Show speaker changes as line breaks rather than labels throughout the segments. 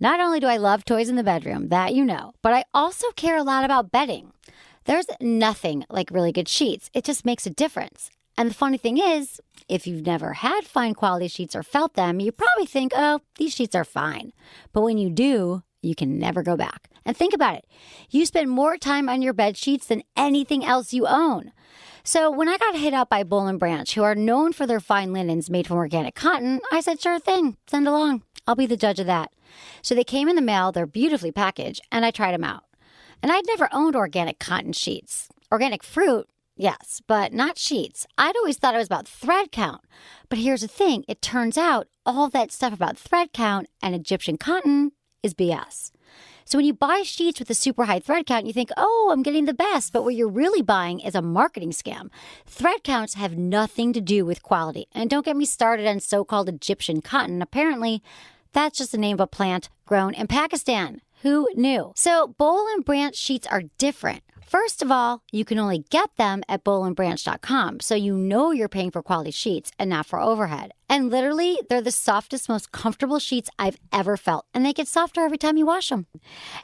Not only do I love toys in the bedroom, that you know, but I also care a lot about bedding. There's nothing like really good sheets. It just makes a difference. And the funny thing is, if you've never had fine quality sheets or felt them, you probably think, oh, these sheets are fine. But when you do, you can never go back. And think about it. You spend more time on your bed sheets than anything else you own. So when I got hit up by Boll & Branch, who are known for their fine linens made from organic cotton, I said, sure thing, send along. I'll be the judge of that. So they came in the mail, they're beautifully packaged, and I tried them out. And I'd never owned organic cotton sheets. Organic fruit, yes, but not sheets. I'd always thought it was about thread count. But here's the thing. It turns out all that stuff about thread count and Egyptian cotton is BS. So when you buy sheets with a super high thread count, you think, oh, I'm getting the best. But what you're really buying is a marketing scam. Thread counts have nothing to do with quality. And don't get me started on so-called Egyptian cotton. Apparently, that's just the name of a plant grown in Pakistan. Who knew? So Boll & Branch sheets are different. First of all, you can only get them at bollandbranch.com, so you know you're paying for quality sheets and not for overhead. And literally, they're the softest, most comfortable sheets I've ever felt, and they get softer every time you wash them.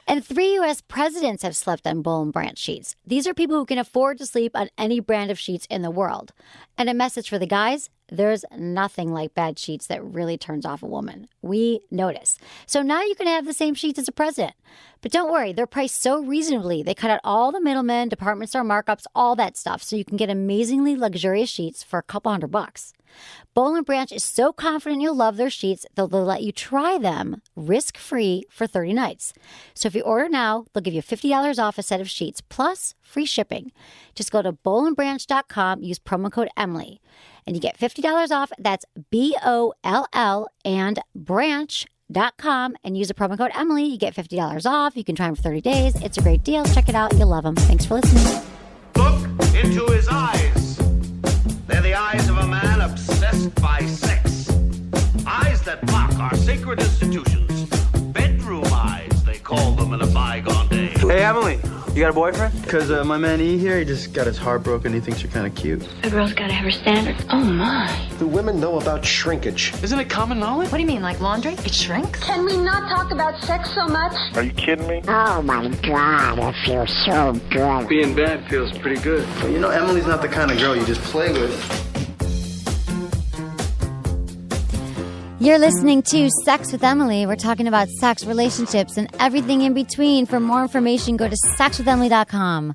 And 3 U.S. presidents have slept on Boll & Branch sheets. These are people who can afford to sleep on any brand of sheets in the world. And a message for the guys, there's nothing like bad sheets that really turns off a woman. We notice. So now you can have the same sheets as a president. But don't worry, they're priced so reasonably. They cut out all the middlemen, department store markups, all that stuff. So you can get amazingly luxurious sheets for a couple $100. Boll & Branch is so confident you'll love their sheets, they'll let you try them risk-free for 30 nights. So if you order now, they'll give you $50 off a set of sheets, plus free shipping. Just go to bollandbranch.com, use promo code Emily, and you get $50 off. That's BOLL and branch.com, and use the promo code Emily. You get $50 off. You can try them for 30 days. It's a great deal. Check it out. You'll love them. Thanks for listening.
Look into his eyes. They're the eyes of a man obsessed by sex. Eyes that mock our sacred institutions. Bedroom eyes, they call them in a bygone day.
Hey, Emily, you got a boyfriend? Because my man E here, he just got his heart broken. He thinks you're kind of cute.
A girl's got to have her standards. Oh, my.
Do women know about shrinkage?
Isn't it common knowledge?
What do you mean, like laundry? It shrinks?
Can we not talk about sex so much?
Are you kidding me?
Oh my God, I feel so good.
Being bad feels pretty good. But you know, Emily's not the kind of girl you just play with.
You're listening to Sex with Emily. We're talking about sex, relationships, and everything in between. For more information, go to sexwithemily.com,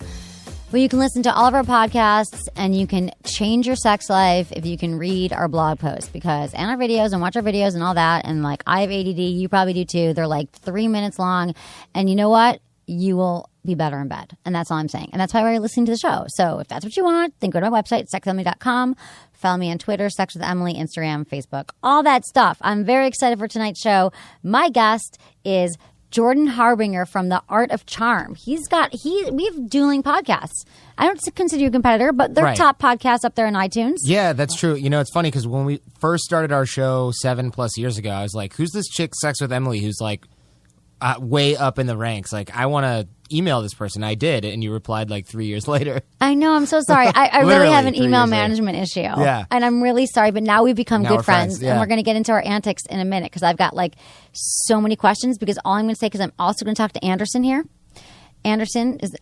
where you can listen to all of our podcasts and you can change your sex life if you can read our blog posts and our videos and watch our videos and all that. And like, I have ADD. You probably do too. They're like 3 minutes long. And you know what? You will be better in bed. And that's all I'm saying. And that's why we're listening to the show. So if that's what you want, then go to my website, sexwithemily.com. Follow me on Twitter, Sex with Emily, Instagram, Facebook, all that stuff. I'm very excited for tonight's show. My guest is Jordan Harbinger from The Art of Charm. We have dueling podcasts. I don't consider you a competitor, but they're top podcasts up there on iTunes.
Yeah, that's true. You know, it's funny because when we first started our show 7+ years ago, I was like, who's this chick, Sex with Emily, who's like way up in the ranks? Like, I want to email this person. I did, and you replied like 3 years later.
I know. I'm so sorry. I really have an email management issue.
Yeah.
And I'm really sorry, but now we've become good friends.
Yeah.
And we're going to get into our antics in a minute because I've got like so many questions because all I'm going to say, because I'm also going to talk to Anderson here. Anderson is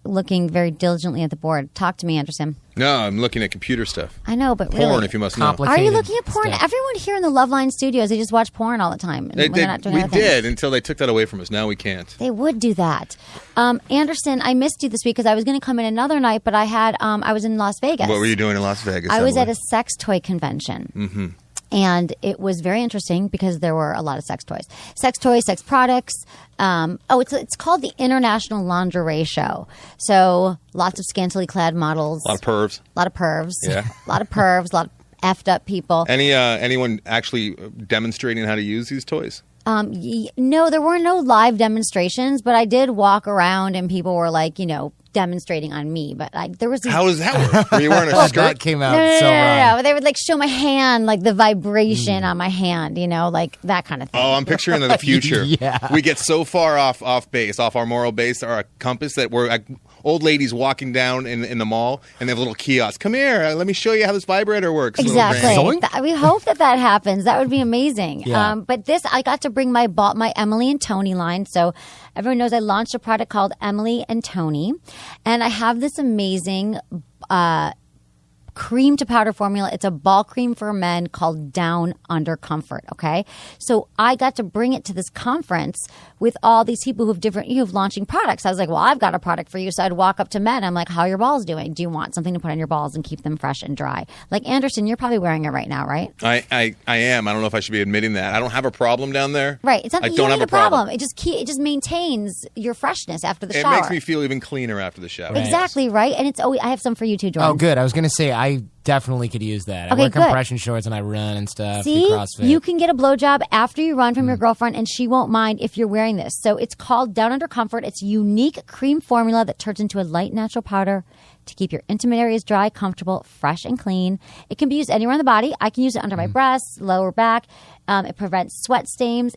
looking very diligently at the board. Talk to me, Anderson.
No, I'm looking at computer stuff.
I know, but
porn,
really,
if you must know.
Are you looking at porn?
Stuff.
Everyone here in the Loveline studios, they just watch porn all the time.
We did until they took that away from us. Now we can't.
They would do that. Anderson, I missed you this week because I was going to come in another night, but I was in Las Vegas.
What were you doing in Las Vegas?
I was at a sex toy convention.
Mm-hmm.
And it was very interesting because there were a lot of sex toys, sex products. It's called the International Lingerie Show. So lots of scantily clad models.
A lot of pervs.
Yeah. A lot of pervs, a lot of effed up people.
Anyone actually demonstrating how to use these toys?
No, there were no live demonstrations, but I did walk around and people were like, demonstrating on me. But there was
How does that work? Were you wearing a skirt?
That came out
No. They would like show my hand, like the vibration on my hand, like that kind of thing.
Oh, I'm picturing the future.
Yeah.
We get so far off base, off our moral base, our compass, that old ladies walking down in the mall, and they have a little kiosk. Come here, let me show you how this vibrator works.
Exactly.
Zoink.
We hope that happens. That would be amazing.
Yeah.
But this, I got to bring my Emily and Tony line. So everyone knows I launched a product called Emily and Tony, and I have this amazing cream to powder formula. It's a ball cream for men called Down Under Comfort. Okay, so I got to bring it to this conference with all these people who have launching products. I was like, well, I've got a product for you. So I'd walk up to men. I'm like, how are your balls doing? Do you want something to put on your balls and keep them fresh and dry? Like Anderson, you're probably wearing it right now, right?
I am. I don't know if I should be admitting that. I don't have a problem down there.
Right. It's not.
I
You
don't
need
have
a problem. It just maintains your freshness after the shower.
It makes me feel even cleaner after the shower.
Exactly right. And it's I have some for you too, Jordan.
Oh, good. I was going to say I definitely could use that. I
Okay,
wear
good.
compression shorts and I run and stuff.
See,
do CrossFit.
you can get a blowjob after you run from your girlfriend, and she won't mind if you're wearing this. So it's called Down Under Comfort. It's unique cream formula that turns into a light natural powder to keep your intimate areas dry, comfortable, fresh, and clean. It can be used anywhere on the body. I can use it under my breasts, lower back. It prevents sweat stains.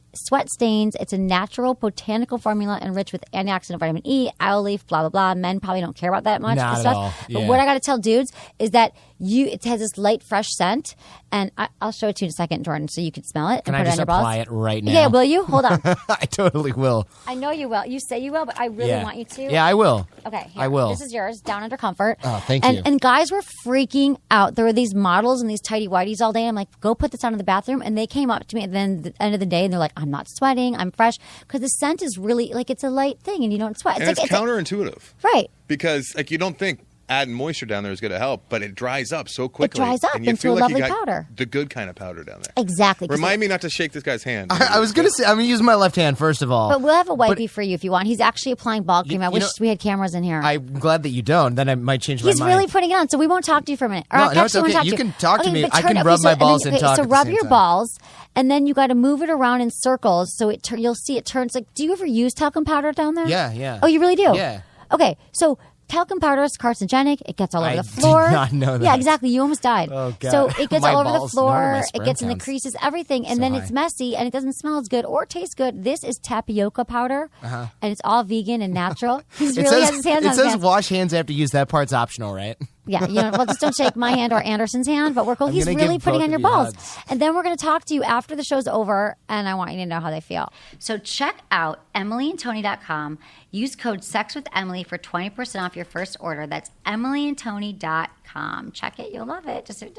It's a natural botanical formula enriched with antioxidant, vitamin E, aloe leaf, blah, blah, blah. Men probably don't care about that much.
Not
this
at
stuff.
all.
But
Yeah.
what I got to tell dudes is that it has this light, fresh scent. And I'll show it to you in a second, Jordan, so you can smell it
Can
and
I
put it on
just
your balls.
apply it right now?
Yeah, will you? Hold on.
I totally will.
I know you will. You say you will, but I really
Yeah.
want you to.
Yeah, I will.
Okay, here.
I will.
This is yours, Down Under Comfort.
Oh, thank
and,
you.
And guys were freaking out. There were these models in these tighty whities all day. I'm like, go put this on in the bathroom. And they came up to me at the end of the day, and they're like, I'm not sweating. I'm fresh. Because the scent is really, like, it's a light thing, and you don't sweat.
And it's counterintuitive.
Right.
Because you don't think adding moisture down there is going to help, but it dries up so quickly.
It dries up
and you
into
feel
a
like
lovely
you got
powder.
The good kind of powder down there.
Exactly.
Remind me not to shake this guy's hand.
I was going to say, I'm going to use my left hand first of all.
But we'll have a wipey for you if you want. He's actually applying ball cream. I
you
wish
know-
we had cameras in here.
I'm glad that you don't. Then I might change my
He's
mind.
really putting it on, so we won't talk to you for a minute. Or
No,
I
no, it's
actually won't
okay. You can talk to me.
but
I can
turn-
rub my balls
then
and talk
So
at the
rub
same
your
time.
balls, and then you got to move it around in circles, so you'll see it turns like. Do you ever use talcum powder down there?
Yeah, yeah.
Oh, you really do?
Yeah.
Okay, so talcum powder is carcinogenic. It gets all over
I
the floor.
did not know that.
Yeah, exactly. You almost died.
Oh, God.
So it gets
My
all over the
balls, no wonder
floor.
my
It
sperm
gets in the
counts
creases, everything, and
so
then
high.
it's messy, and it doesn't smell as good or taste good. This is tapioca powder, and it's all vegan and natural. He's really has his hands on
it
his
says
hands.
wash hands after use. That part's optional, right?
Yeah, well, just don't shake my hand or Anderson's hand, but we're cool.
I'm
He's
gonna
really
give
putting
both
on your
of you
balls.
hugs.
And then we're going to talk to you after the show's over, and I want you to know how they feel. So check out emilyandtony.com. Use code SEXWITHEMILY for 20% off your first order. That's emilyandtony.com. Check it. You'll love it. Just saying,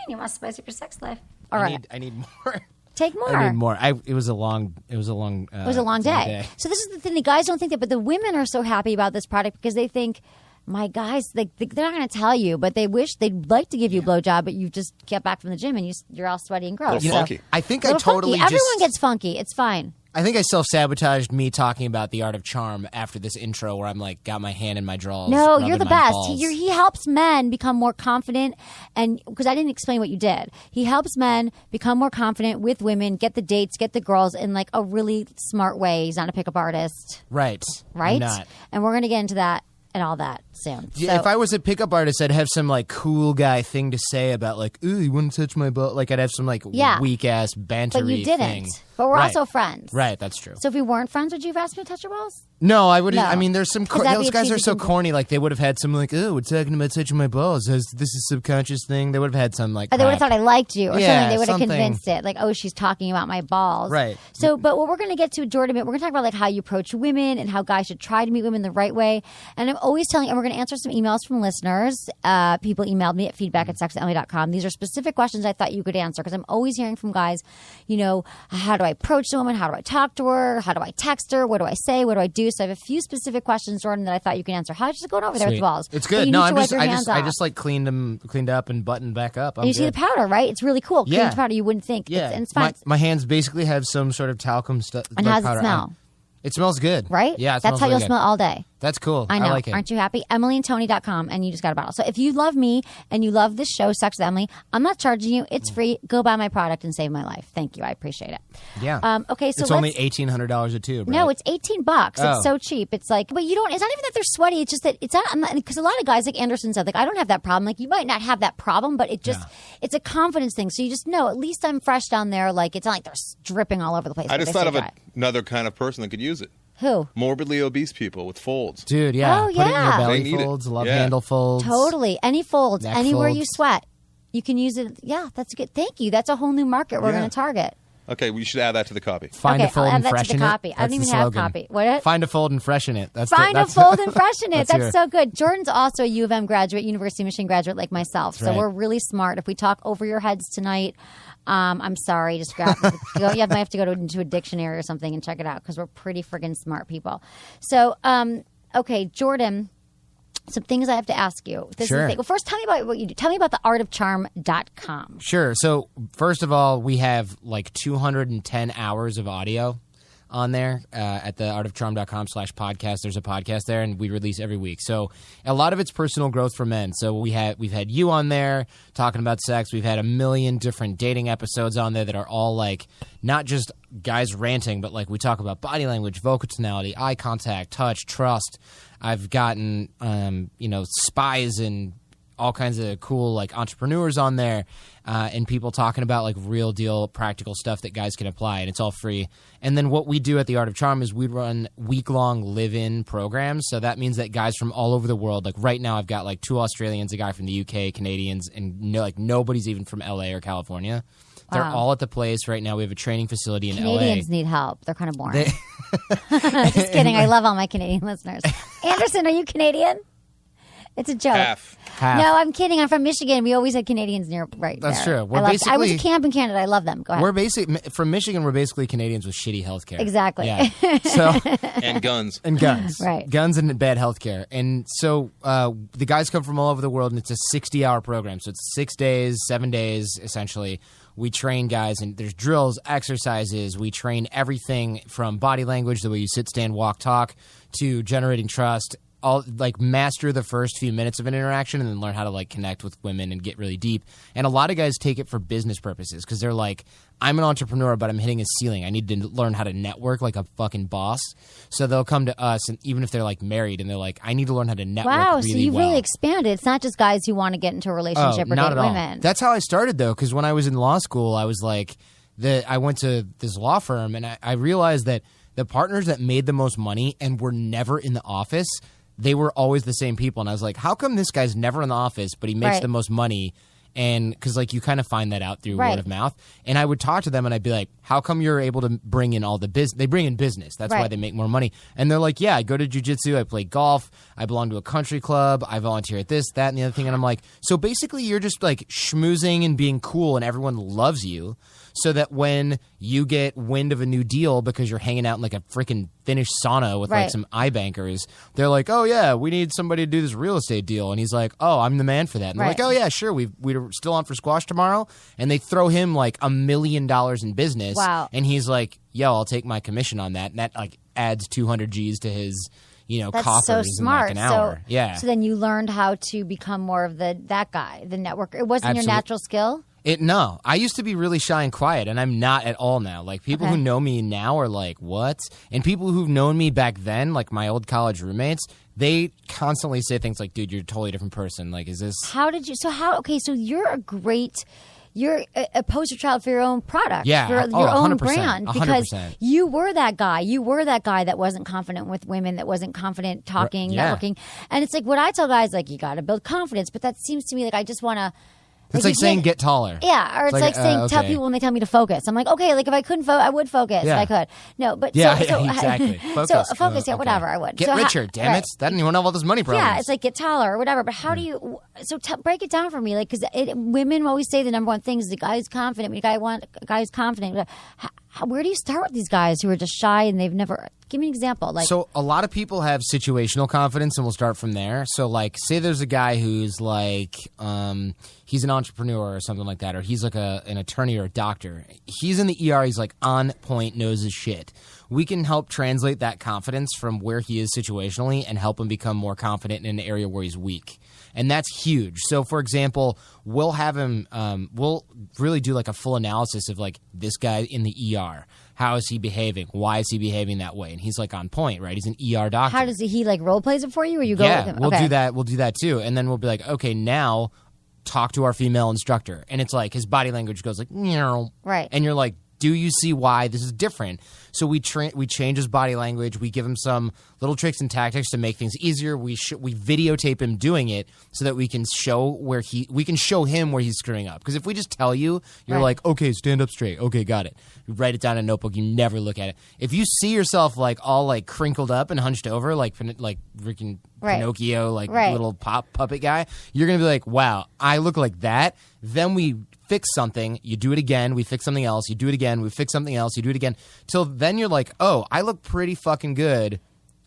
you want to spice up your sex life. All right.
I need more.
Take more.
I need more. It was a long
It was a long day. So this is the thing. The guys don't think that, but the women are so happy about this product because they think, my guys, they're not going to tell you, but they'd like to give you a blowjob, but you just get back from the gym and you're all sweaty and gross.
Little funky.
I think I
Little
totally
funky.
just.
Everyone gets funky. It's fine.
I think I self-sabotaged me talking about the art of charm after this intro where I'm like, got my hand in my drawers.
No,
rubbing
you're the
my
best.
balls.
He helps men become more confident, and because I didn't explain what you did, he helps men become more confident with women, get the dates, get the girls in like a really smart way. He's not a pickup artist,
Right.
right?
I'm not.
And we're gonna get into that and all that soon.
Yeah, if I was a pickup artist, I'd have some like cool guy thing to say about like, ooh, you want to touch my butt? Like I'd have some like
Yeah.
weak ass bantery
but you didn't.
thing.
But we're
Right.
also friends,
Right, that's true.
So if we weren't friends, would you have asked me to touch your balls?
No, I wouldn't.
No.
I mean, there's some.
'Cause that'd be
Those
a
guys are
cheesy
so
thing to-
corny. Like they would have had some like, oh, we're talking about touching my balls. This is a subconscious thing. They would have had some like.
Or they would have
crap.
thought I liked you or
Yeah,
something. They would have
something.
convinced it. Like, oh, she's talking about my balls.
Right.
So, but what we're going to get to, Jordan, we're going to talk about like how you approach women and how guys should try to meet women the right way. And I'm always telling, and we're going to answer some emails from listeners. People emailed me at feedback@sexwithemily.com. These are specific questions I thought you could answer because I'm always hearing from guys, how do I approach a woman? How do I talk to her? How do I text her? What do I say? What do I do? So I have a few specific questions, Jordan, that I thought you could answer. How's just going over there with
Sweet.
the balls?
It's
But
good.
you
No,
need to
I'm
wipe
just,
your
I
hands
just, I
off.
just like cleaned up and buttoned back up. I'm
And you see
good.
the powder, right? It's really cool.
Yeah.
Cream powder, you wouldn't think.
Yeah,
And it's fine.
my hands basically have some sort of talcum stuff.
And how does it smell?
It smells good.
Right?
Yeah, it
That's
smells
how
really
you'll
good.
smell all day.
That's cool.
I know.
like it.
Aren't you happy? EmilyandTony.com, and you just got a bottle. So if you love me and you love this show, Sex with Emily, I'm not charging you. It's free. Go buy my product and save my life. Thank you. I appreciate it.
Yeah.
Okay, so
it's only $1,800 a tube. Right?
No, it's $18.
Oh.
It's so cheap. It's like, but you don't. It's not even that they're sweaty. It's just that it's not because a lot of guys, like Anderson said, like I don't have that problem. Like you might not have that problem, but it's a confidence thing. So you just know at least I'm fresh down there. Like it's not like they're dripping all over the place.
I
but
just
they
thought
stay
of
dry.
another kind of person that could use it.
Who?
Morbidly obese people with folds.
Dude, yeah.
Oh,
Put it in your
yeah.
belly
They need it.
folds, love
Yeah.
handle folds.
Totally. Any folds,
Neck
anywhere
folds.
you sweat. You can use it. Yeah, that's good. Thank you. That's a whole new market we're
Yeah.
going to target.
Okay, we should add that to the copy.
Find
Okay,
a fold
I'll add
and
that to the
freshen
copy.
it.
I don't
That's
even
the
have
slogan.
copy. What?
Find a fold and freshen it. That's
Find a fold and freshen it. That's
your-
so good. Jordan's also a U of M graduate, University of Michigan graduate like myself. So
right.
we're really smart. If we talk over your heads tonight, I'm sorry. Just grab. You might have to go into a dictionary or something and check it out because we're pretty friggin' smart people. So, okay, Jordan. Some things I have to ask you. This is the
Sure.
thing. Well, first, tell me about what you do. Tell me about theartofcharm.com.
Sure. So, first of all, we have like 210 hours of audio on there at the artofcharm.com/podcast. There's a podcast there, and we release every week. So, a lot of it's personal growth for men. So, we've had you on there talking about sex. We've had a million different dating episodes on there that are all like not just guys ranting, but like we talk about body language, vocal tonality, eye contact, touch, trust. I've gotten, spies and all kinds of cool like entrepreneurs on there and people talking about like real deal practical stuff that guys can apply, and it's all free. And then what we do at the Art of Charm is we run week-long live-in programs. So that means that guys from all over the world, like right now I've got like 2 Australians, a guy from the UK, Canadians, and nobody's even from LA or California. They're all at the place right now. We have a training facility in
Canadians
LA.
need help. They're kind of boring. Just kidding. I love all my Canadian listeners. Anderson, are you Canadian? It's a joke.
Half.
No, I'm kidding. I'm from Michigan. We always had Canadians near right
That's
there.
true. We're
I went to
basically-
camp in Canada. I love them. Go ahead.
We're from Michigan. We're basically Canadians with shitty healthcare.
Exactly.
Yeah. So
And guns.
and guns,
Right.
Guns and bad healthcare. And so the guys come from all over the world, and it's a 60-hour program. So it's 6 days, 7 days, essentially. We train guys, and there's drills, exercises. We train everything from body language, the way you sit, stand, walk, talk, to generating trust. All like master the first few minutes of an interaction and then learn how to like connect with women and get really deep. And a lot of guys take it for business purposes because they're like, I'm an entrepreneur, but I'm hitting a ceiling. I need to learn how to network like a fucking boss. So they'll come to us, and even if they're like married, and they're like, I need to learn how to network.
wow.
really
So you've
well.
really expanded. It's not just guys who want to get into a relationship or
not
date
at all.
women.
That's how I started though, because when I was in law school, I was like, I went to this law firm, and I realized that the partners that made the most money and were never in the office, they were always the same people. And I was like, how come this guy's never in the office, but he makes
Right.
the most money? And because like you kind of find that out through
Right.
word of mouth. And I would talk to them, and I'd be like, how come you're able to bring in all the business? They bring in business. That's why
Right.
they make more money. And they're like, yeah, I go to jiu-jitsu, I play golf, I belong to a country club, I volunteer at this, that, and the other thing. And I'm like, so basically you're just like schmoozing and being cool, and everyone loves you, so that when you get wind of a new deal because you're hanging out in like a freaking Finnish sauna with
Right.
like some iBankers, they're like, oh yeah, we need somebody to do this real estate deal. And he's like, oh, I'm the man for that. And they're
Right.
like, oh yeah, sure, we're still on for squash tomorrow. And they throw him like $1 million in business.
Wow.
And he's like, yo, I'll take my commission on that. And that like adds 200 G's to his,
That's
coffers
so
in
smart.
like an hour.
So,
Yeah.
So then you learned how to become more of that guy, the networker. It wasn't your
Absolute-
natural skill.
No, I used to be really shy and quiet, and I'm not at all now. Like, people
Okay.
who know me now are like, what? And people who've known me back then, like my old college roommates, they constantly say things like, dude, you're a totally different person. Like, is this...
How did you? So how? Okay, so you're a poster child for your own product,
Yeah.
for
Oh,
your own
100%,
brand, because
100%.
you were that guy. You were that guy that wasn't confident with women, that wasn't confident talking,
yeah.
networking. And it's like what I tell guys, like, you got to build confidence. But that seems to me like I just want to.
It's like
you
saying
can't-
get taller.
Yeah, or it's like saying tell
okay.
people when they tell me to focus. I'm like, okay, like if I couldn't I would focus.
Yeah.
If I could. No, but
Yeah,
so,
yeah, exactly. Focus.
So focus, yeah,
Okay.
whatever. I would
Get
so
richer, damn
right.
it. That didn't even have all this money problems.
Yeah, it's like get taller or whatever. But how do you? So break it down for me, like because women always say the number one thing is the guy who's confident. A guy who's confident. Where do you start with these guys who are just shy and they've never? Give me an example. Like
So a lot of people have situational confidence, and we'll start from there. So like, say there's a guy who's like, he's an entrepreneur or something like that, or he's like an attorney or a doctor. He's in the ER. He's like on point, knows his shit. We can help translate that confidence from where he is situationally and help him become more confident in an area where he's weak. And that's huge. So, for example, we'll have him, we'll really do like a full analysis of like this guy in the ER. How is he behaving? Why is he behaving that way? And he's like on point, right? He's an ER doctor.
how does he like role plays it for you, or you go
Yeah,
with him?
we'll
Okay.
do that. We'll do that too. And then we'll be like, okay, now talk to our female instructor. And it's like his body language goes like, meow.
Right.
And you're like, do you see why this is different? So we change his body language. We give him some little tricks and tactics to make things easier. We videotape him doing it so that we can show him where he's screwing up. Because if we just tell you, you're like, okay, stand up straight. Okay, got it. You write it down in a notebook. You never look at it. If you see yourself like all like crinkled up and hunched over, like freaking Pinocchio, like little puppet guy, you're gonna be like, wow, I look like that. Then we fix something, you do it again, we fix something else, you do it again, we fix something else, you do it again, till then you're like, oh, I look pretty fucking good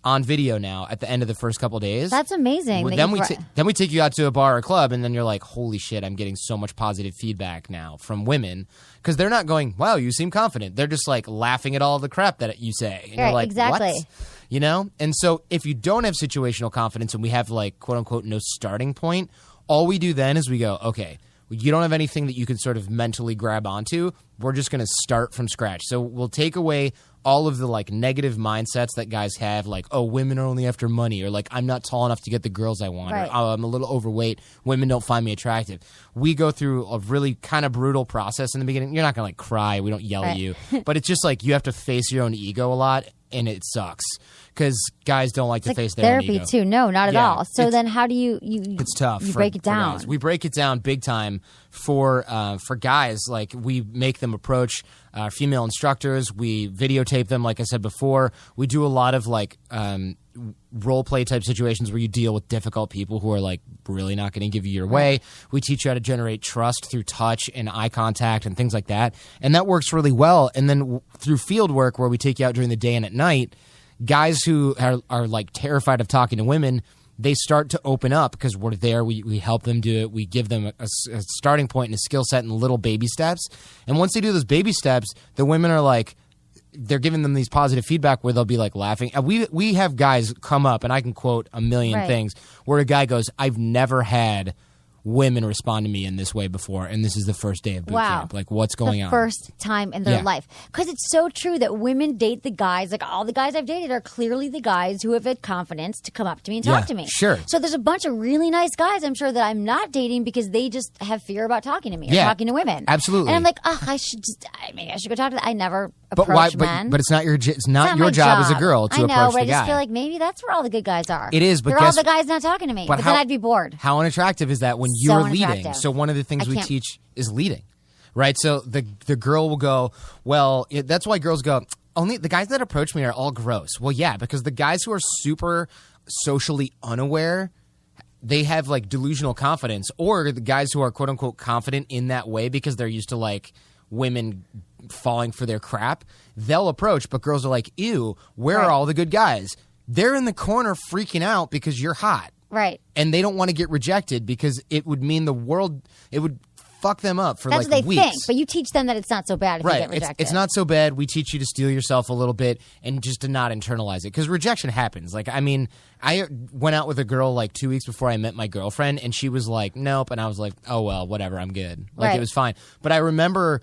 on video now at the end of the first couple days.
That's amazing.
Well, then we take you out to a bar or club, and then you're like, holy shit, I'm getting so much positive feedback now from women, because they're not going, wow, you seem confident. They're just like laughing at all the crap that you say. And you're like,
exactly.
What? You know? And so if you don't have situational confidence and we have like, quote unquote, no starting point, all we do then is we go, okay, you don't have anything that you can sort of mentally grab onto. We're just going to start from scratch. So we'll take away all of the like negative mindsets that guys have, like, oh, women are only after money, or like, I'm not tall enough to get the girls I want, or oh, I'm a little overweight, women don't find me attractive. We go through a really kind of brutal process in the beginning. You're not going to like cry. We don't yell at you. But it's just like you have to face your own ego a lot, and it sucks. Because guys don't like to face their own ego.
Therapy too. No, not at all. So then how do you
it's tough.
You break it down.
We break it down big time for guys. Like we make them approach female instructors. We videotape them, like I said before. We do a lot of like role play type situations where you deal with difficult people who are like really not going to give you your way. We teach you how to generate trust through touch and eye contact and things like that. And that works really well. And then through field work where we take you out during the day and at night, guys who are like terrified of talking to women, they start to open up because we're there. We help them do it. We give them a starting point and a skill set and little baby steps. And once they do those baby steps, the women are like, they're giving them these positive feedback where they'll be like laughing. And we have guys come up, and I can quote a million things, where a guy goes, I've never had women respond to me in this way before, and this is the first day of boot camp. Like, what's going on?
First time in their life. Because it's so true that women date the guys, like all the guys I've dated are clearly the guys who have had confidence to come up to me and talk to me.
Sure.
So there's a bunch of really nice guys, I'm sure, that I'm not dating because they just have fear about talking to me or talking to women.
Absolutely.
And I'm like, oh, I should go talk to them. I never approach men.
But it's not your job as a girl to approach the guy.
I know, but I just feel like maybe that's where all the good guys are.
It is, but
they're all the guys not talking to me. But then I'd be bored.
How unattractive is that when you are leading? So one of the things we teach is leading, right? So the girl will go, well, that's why girls go, only the guys that approach me are all gross. Well, yeah, because the guys who are super socially unaware, they have like delusional confidence, or the guys who are quote unquote confident in that way because they're used to like women falling for their crap, they'll approach, but girls are like, ew, where are all the good guys? They're in the corner freaking out because you're hot.
Right.
And they don't want to get rejected because it would mean the world, it would fuck them up for
That's
like
what they
weeks.
think, but you teach them that it's not so bad if you get rejected.
It's not so bad. We teach you to steal yourself a little bit and just to not internalize it, because rejection happens. Like, I mean, I went out with a girl like 2 weeks before I met my girlfriend, and she was like, nope. And I was like, oh, well, whatever, I'm good. Like, it was fine. But I remember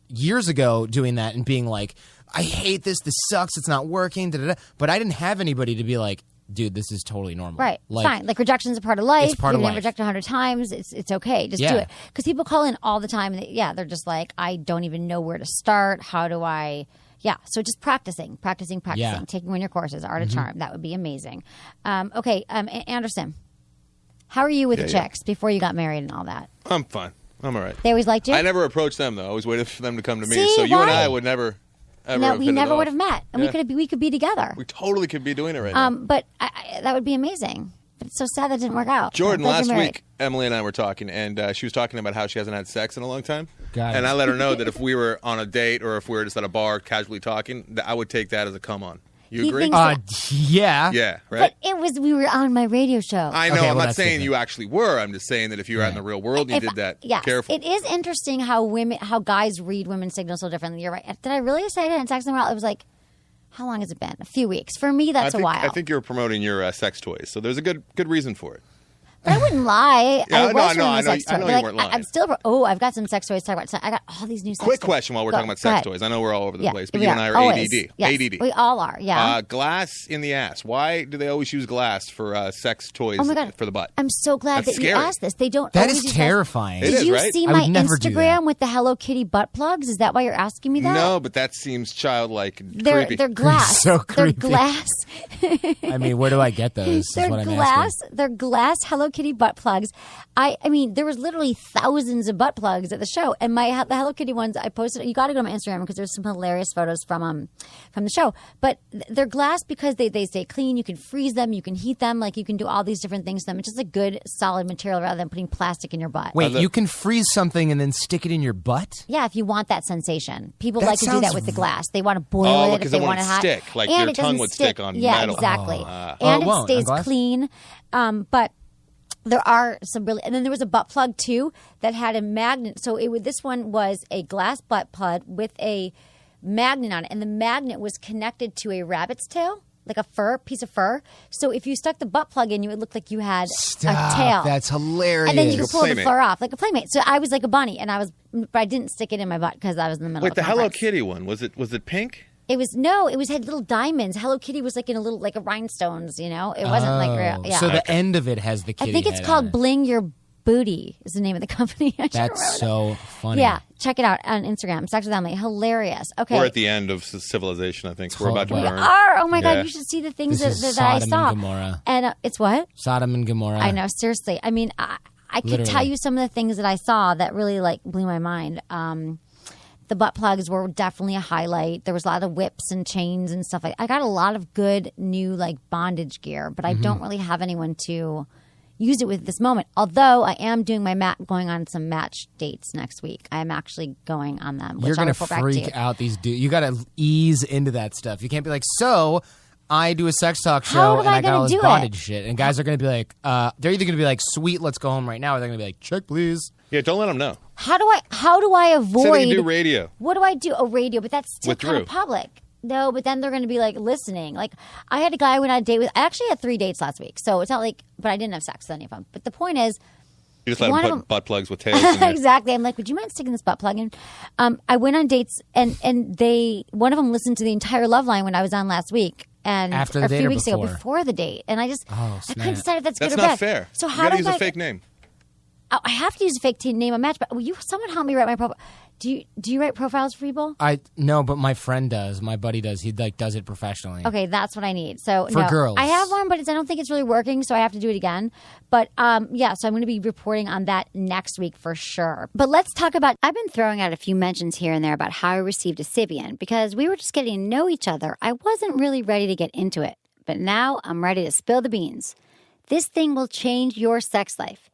years ago doing that and being like, I hate this. This sucks. It's not working. Da-da-da. But I didn't have anybody to be like, dude, this is totally normal.
Right.
Like,
fine. Like, rejection's a part of life.
It's part of life.
You've been rejected 100 times. It's okay. Just do it. Because people call in all the time. And they're just like, I don't even know where to start. How do I... Yeah. So just practicing. Taking one of your courses, Art of Charm. That would be amazing. Okay. Anderson, how are you with the chicks before you got married and all that?
I'm fine. I'm all right.
They always liked you?
I never approached them, though. I always waited for them to come to me.
See,
so you and I would never...
we never would have met, and we could be together.
We totally could be doing it right now.
But that would be amazing. But it's so sad that didn't work out.
Jordan, last week, Emily and I were talking, and she was talking about how she hasn't had sex in a long time. And I let her know that if we were on a date or if we were just at a bar casually talking, that I would take that as a come on. You agree?
Yeah.
Yeah, right?
But we were on my radio show.
I know. I'm not saying you actually were. I'm just saying that if you were out in the real world and you did that, careful.
It is interesting how guys read women's signals so differently. You're right. Did I really say I didn't text them? It was like, how long has it been? A few weeks. For me, that's a while.
I think you're promoting your sex toys, so there's a good reason for it.
But I wouldn't lie.
Yeah,
I was
no, I
really
know,
sex toy.
I know
But,
you
like,
weren't lying.
I'm still. Oh, I've got some sex toys to talk about. So I got all these new sex
Quick
toys.
question while we're talking about sex toys. I know we're all over the place, but
we
you and I are
always.
ADD.
Yes,
ADD.
we all are. Yeah.
Glass in the ass. Why do they always use glass for sex toys
Oh my God.
for the butt?
I'm so glad
That's
that you
scary.
asked this. They don't.
That
always
is
use
terrifying.
It
Did
is,
you
right?
see
I
my
would never do that.
Instagram with the Hello Kitty butt plugs? Is that why you're asking me that?
No, but that seems childlike and
They're
creepy.
glass.
So
They're
creepy.
glass.
I mean, where do I get those? Is
They're
what I'm
glass.
asking.
They're glass Hello Kitty butt plugs. I mean, there was literally thousands of butt plugs at the show, and the Hello Kitty ones I posted. You got to go to my Instagram because there's some hilarious photos from the show. But they're glass because they stay clean. You can freeze them. You can heat them. Like you can do all these different things to them. It's just a good solid material rather than putting plastic in your butt.
Wait, you can freeze something and then stick it in your butt?
Yeah, if you want that sensation. People
That
like to do that
sounds
with the glass. They want to boil it if
because
they
it
want
won't
it hot.
stick, like
and
your
it
tongue
doesn't
would stick on
yeah,
metal.
exactly.
Oh,
And
it
it
won't,
stays
on glass?
clean. But there are some really, and then there was a butt plug too that had a magnet. So this one was a glass butt plug with a magnet on it, and the magnet was connected to a rabbit's tail, like a piece of fur. So if you stuck the butt plug in, you would look like you had a tail.
That's hilarious.
And then you could
Like a
pull the
Playmate.
fur off, like a playmate. So I was like a bunny, but I didn't stick it in my butt because I was in the middle
Wait,
of
the
a
Hello
conference.
Kitty one, was it pink?
It had little diamonds. Hello Kitty was like in a little, like a rhinestones, you know? It wasn't like real. Yeah.
So the end of it has the kitty
I think it's
head
called
on it.
Bling Your Booty is the name of the company. I should remember
That's
that.
so funny.
Yeah, check it out on Instagram. Sex with Emily. Hilarious. Okay.
We're at the end of civilization, I think. We're about to
We
burn.
are. Oh my
Yeah.
God, you should see the things
This is
that I
Sodom
saw.
and Gomorrah.
And it's what?
Sodom and Gomorrah.
I know, seriously. I mean, I could
Literally.
tell you some of the things that I saw that really like blew my mind. The butt plugs were definitely a highlight. There was a lot of whips and chains and stuff. I got a lot of good new like bondage gear, but I
Mm-hmm.
don't really have anyone to use it with this moment. Although I am doing going on some match dates next week. I am actually going on them. Which
You're
I'll
going to
report back to you.
freak out these dudes. You got to ease into that stuff. You can't be like, so I do a sex talk
How
show
am
and
I
I got
gonna
all this
do it?
bondage shit. And guys are going to be like, they're either going to be like, sweet, let's go home right now. Or they're going to be like, check, please.
Yeah, don't let them know.
How do I avoid?
Say that you do radio.
What do I do? A radio, but that's still
With
kind
Drew.
of public. No, but then they're going to be like listening. Like I had a guy I went on a date with. I actually had 3 dates last week, so it's not like. But I didn't have sex with any of them. But the point is,
You just let
One
them
of
put butt plugs with tails in there.
exactly. I'm like, would you mind sticking this butt plug in? I went on dates, and one of them listened to the entire Love Line when I was on last week, and
After the
a
date
few
or
weeks ago,
before?
before the date, and I
snap.
couldn't decide if that's
That's
good or
not
bad.
fair.
So
You
how
gotta
do
use
I
a fake name.
I have to use a fake name on Match, but will you someone help me write my profile? Do you write profiles for people?
No, but my friend does. My buddy does. He like does it professionally.
Okay, that's what I need. So
For
no,
girls.
I have one, but I don't think it's really working, so I have to do it again. But yeah, so I'm going to be reporting on that next week for sure. But let's talk about. I've been throwing out a few mentions here and there about how I received a Sybian because we were just getting to know each other. I wasn't really ready to get into it, but now I'm ready to spill the beans. This thing will change your sex life.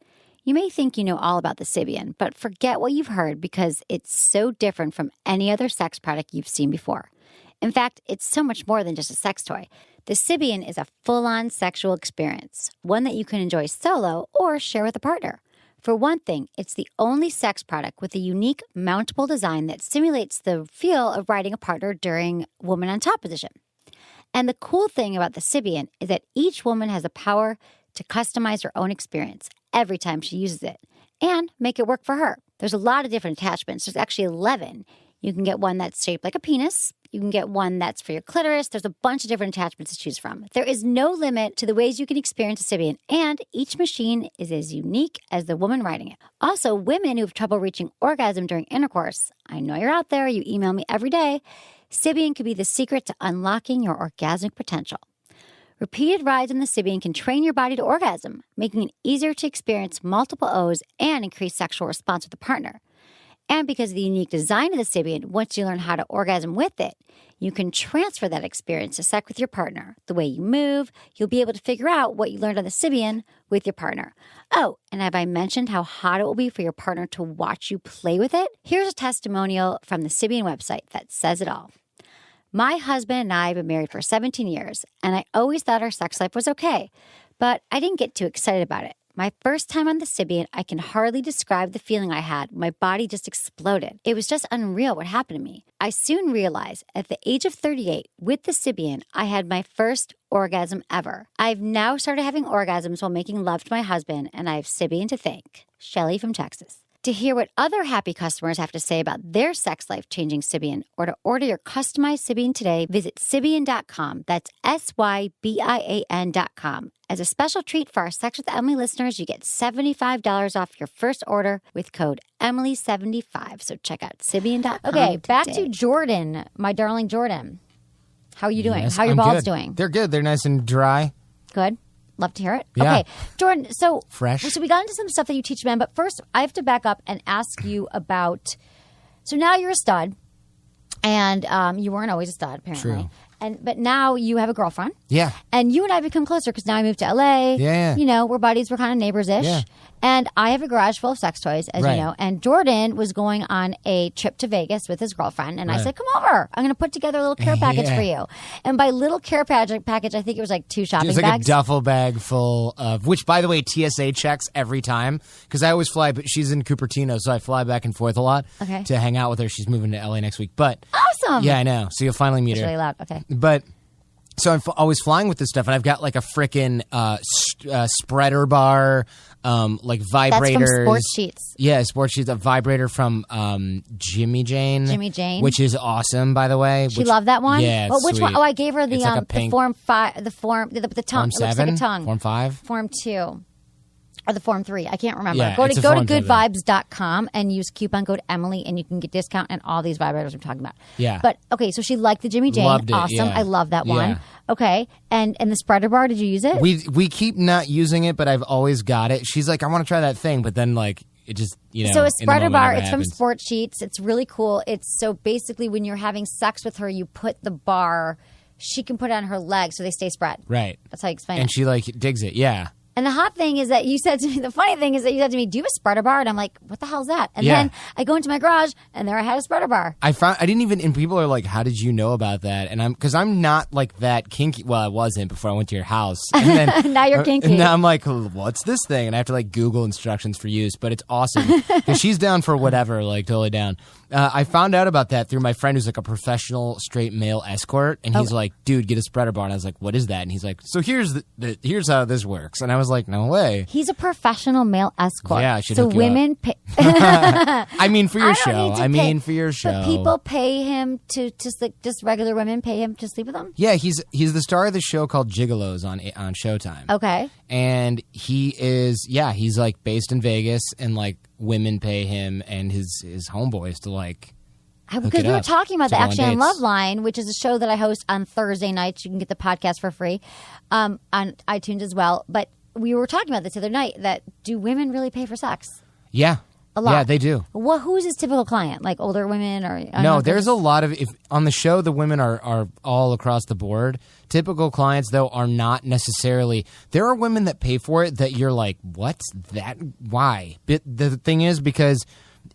You may think you know all about the Sybian, but forget what you've heard because it's so different from any other sex product you've seen before. In fact, it's so much more than just a sex toy. The Sybian is a full-on sexual experience, one that you can enjoy solo or share with a partner. For one thing, it's the only sex product with a unique mountable design that simulates the feel of riding a partner during woman on top position. And the cool thing about the Sybian is that each woman has the power to customize her own experience every time she uses it and make it work for her. There's a lot of different attachments. There's actually 11. You can get one that's shaped like a penis. You can get one that's for your clitoris. There's a bunch of different attachments to choose from. There is no limit to the ways you can experience a Sybian, and each machine is as unique as the woman riding it. Also, women who have trouble reaching orgasm during intercourse, I know you're out there, you email me every day, Sybian could be the secret to unlocking your orgasmic potential. Repeated rides on the Sybian can train your body to orgasm, making it easier to experience multiple O's and increase sexual response with a partner. And because of the unique design of the Sybian, once you learn how to orgasm with it, you can transfer that experience to sex with your partner. The way you move, you'll be able to figure out what you learned on the Sybian with your partner. Oh, and have I mentioned how hot it will be for your partner to watch you play with it? Here's a testimonial from the Sybian website that says it all. My husband and I have been married for 17 years, and I always thought our sex life was okay, but I didn't get too excited about it. My first time on the Sybian, I can hardly describe the feeling I had. My body just exploded. It was just unreal what happened to me. I soon realized at the age of 38, with the Sybian, I had my first orgasm ever. I've now started having orgasms while making love to my husband, and I have Sybian to thank. Shelly from Texas. To hear what other happy customers have to say about their sex life-changing Sybian, or to order your customized Sybian today, visit Sybian.com. That's SYBIAN.com. As a special treat for our Sex with Emily listeners, you get $75 off your first order with code Emily75. So check out Sybian.com. Okay, back to Jordan, my darling Jordan. How are you doing?
Yes,
How are your
I'm
balls
good.
doing?
They're good. They're nice and dry.
Good. Love to hear it.
Yeah.
Okay, Jordan, so
Fresh.
So we got into some stuff that you teach men, but first I have to back up and ask you about. So now you're a stud, and you weren't always a stud, apparently.
True.
But now you have a girlfriend.
Yeah.
And you and I have become closer because now I moved to LA.
Yeah.
You know, we're buddies. We're kind of neighbors-ish.
Yeah.
And I have a garage full of sex toys, as
Right.
you know. And Jordan was going on a trip to Vegas with his girlfriend. And I
Right.
said, come over. I'm going to put together a little care package
Yeah.
for you. And by little care package, I think it was like 2 shopping
It's like
bags.
a duffel bag full of, which, by the way, TSA checks every time because I always fly. But she's in Cupertino, so I fly back and forth a lot
Okay.
to hang out with her. She's moving to LA next week. But
Awesome.
yeah, I know. So you'll finally meet
It's
her.
really loud. Okay.
But so I'm always flying with this stuff, and I've got like a freaking spreader bar, like vibrators.
That's from Sports Sheets.
Yeah, Sports Sheets. A vibrator from Jimmy Jane.
Jimmy Jane.
which is awesome, by the way.
She loved that one?
Yeah,
Well,
it's
which one?
sweet.
Oh, I gave her the
It's like a
the
pink-
form 5, the tongue.
Form
It looks like
7?
a tongue.
Form 5?
Form 2. Or the Form 3. I can't remember.
Yeah,
go
it's
to
a
go to
Form 7.
goodvibes.com and use coupon code Emily and you can get discount and all these vibrators I'm talking about.
Yeah.
But okay, so she liked the Jimmy Jane.
Loved it,
Awesome.
yeah.
I love that one.
Yeah.
Okay. And the spreader bar, did you use it?
We keep not using it, but I've always got it. She's like, I want to try that thing, but then like it just
So a
in the
spreader
moment
bar,
never
it's from
happens.
Sports Sheets. It's really cool. It's so basically when you're having sex with her, you put the bar, she can put it on her legs so they stay spread.
Right.
That's how you explain
And
it.
she like digs it. Yeah.
And the hot thing is that you said to me, the funny thing is that you said to me, do you have a spreader bar? And I'm like, what the hell's that? And
Yeah.
then I go into my garage and there I had a spreader bar.
I didn't even, and people are like, how did you know about that? And because I'm not like that kinky. Well, I wasn't before I went to your house. And then,
Now you're kinky.
And now I'm like, what's this thing? And I have to like Google instructions for use, but it's awesome. Because she's down for whatever, like totally down. I found out about that through my friend who's like a professional straight male escort. And he's like, dude, get a spreader bar. And I was like, what is that? And he's like, so here's here's how this works. And I was like, no way.
He's a professional male escort.
Yeah, I should
So
hook you up.
women pay.
I mean, for your
I
show.
don't need to
I mean,
pay-
for your show.
But people pay him to just regular women pay him to sleep with them?
Yeah, he's the star of the show called Gigolos on Showtime.
Okay.
And he's like based in Vegas, and like women pay him and his homeboys to like
Because we were
up
talking about
to
the
go on
Actually on
dates.
Loveline, which is a show that I host on Thursday nights. You can get the podcast for free on iTunes as well. But we were talking about this the other night, that do women really pay for sex?
Yeah.
A lot.
Yeah, they do.
Who's his typical client? Like older women or
No, there's a lot of on the show the women are all across the board. Typical clients though are not necessarily. There are women that pay for it that you're like, what's that? Why? But the thing is, because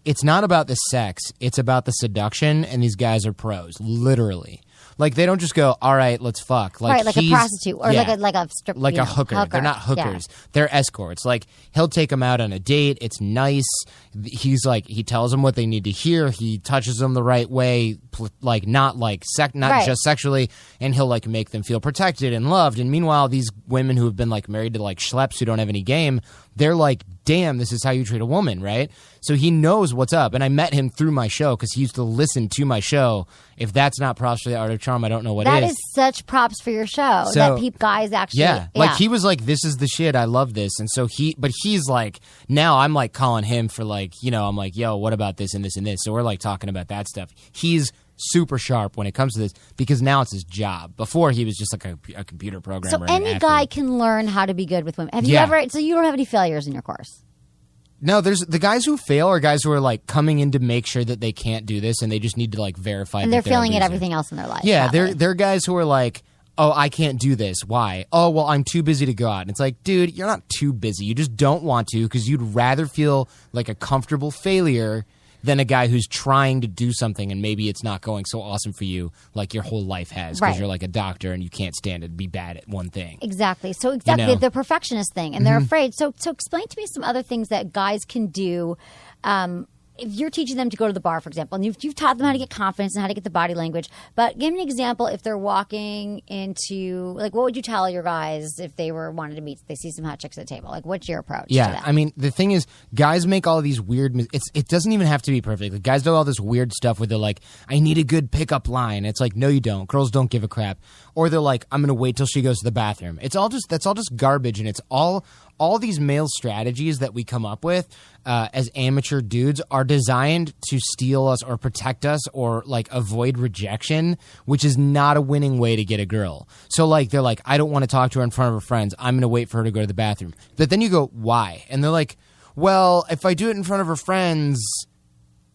it's not about the sex, it's about the seduction, and these guys are pros, literally. Like they don't just go, all right, let's fuck. Like
right, like a prostitute or
yeah.
like a strip,
Like a hooker. They're not hookers. They're escorts. Like he'll take them out on a date. It's nice. He's like, he tells them what they need to hear. He touches them the right way, like not
Right.
just sexually, and he'll like make them feel protected and loved. And meanwhile, these women who have been like married to like schleps who don't have any game, they're like, damn, this is how you treat a woman, right? So he knows what's up. And I met him through my show because he used to listen to my show. If that's not props for the art of charm, I don't know what
That
is.
is such props for your show.
So-
that guys actually.
Yeah, like he was like, "This is the shit. I love this." And so he's like, now I'm like calling him for like, I'm like, "Yo, what about this and this and this?" So we're like talking about that stuff. He's super sharp when it comes to this because now it's his job. Before he was just like a computer programmer.
So
and an
any
athlete.
guy can learn how to be good with women. Have you
Yeah.
ever? So you don't have any failures in your course.
No, there's the guys who fail are guys who are like coming in to make sure that they can't do this and they just need to like verify.
And
that
they're failing
a
at
loser.
everything else in their life.
Yeah,
probably.
they're guys who are like, oh, I can't do this. Why? Oh, well, I'm too busy to go out. And it's like, dude, you're not too busy. You just don't want to because you'd rather feel like a comfortable failure than a guy who's trying to do something and maybe it's not going so awesome for you like your whole life has because you're like a doctor and you can't stand to be bad at one thing.
Exactly. So the perfectionist thing, and they're afraid. So explain to me some other things that guys can do. If you're teaching them to go to the bar, for example, and you've taught them how to get confidence and how to get the body language, but give me an example if they're walking into, like, what would you tell your guys if they wanted to meet, they see some hot chicks at the table? Like, what's your approach to that?
I mean, the thing is, guys make all these weird, it doesn't even have to be perfect. Like, guys do all this weird stuff where they're like, I need a good pickup line. It's like, no, you don't. Girls don't give a crap. Or they're like, I'm going to wait till she goes to the bathroom. That's all just garbage, and it's all these male strategies that we come up with as amateur dudes are designed to steal us or protect us or like avoid rejection, which is not a winning way to get a girl. So like they're like, I don't want to talk to her in front of her friends. I'm going to wait for her to go to the bathroom. But then you go, why? And they're like, well, if I do it in front of her friends,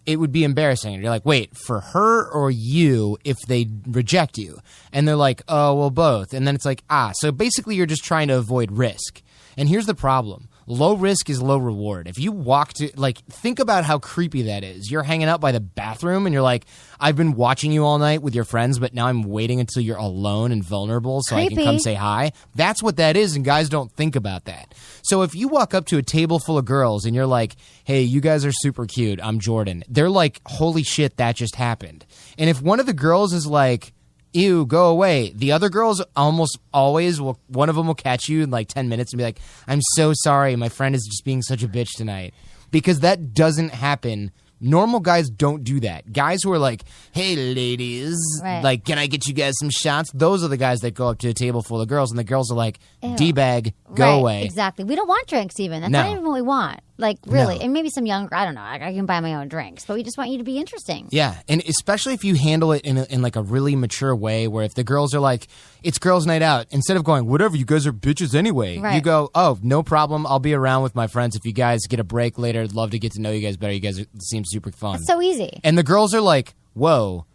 it would be embarrassing. And you're like, wait, for her or you if they reject you? And they're like, oh, well, both. And then it's like, so basically you're just trying to avoid risk. And here's the problem. Low risk is low reward. If you walk to, like, think about how creepy that is. You're hanging out by the bathroom and you're like, I've been watching you all night with your friends, but now I'm waiting until you're alone and vulnerable so I can come say hi. That's what that is, and guys don't think about that. So if you walk up to a table full of girls and you're like, hey, you guys are super cute, I'm Jordan. They're like, holy shit, that just happened. And if one of the girls is like, ew, go away. The other girls almost always will, one of them will catch you in like 10 minutes and be like, I'm so sorry, my friend is just being such a bitch tonight. Because that doesn't happen. Normal guys don't do that. Guys who are like, hey, ladies, like, can I get you guys some shots? Those are the guys that go up to a table full of girls, and the girls are like, D-bag, go away.
Exactly. We don't want drinks even. That's not even what we want. Like, really. And maybe some younger, I don't know, I can buy my own drinks, but we just want you to be interesting.
Yeah, and especially if you handle it in like a really mature way where if the girls are like, it's girls' night out, instead of going, whatever, you guys are bitches anyway, you go, oh, no problem, I'll be around with my friends. If you guys get a break later, I'd love to get to know you guys better. You guys seem super fun.
It's so easy.
And the girls are like, whoa,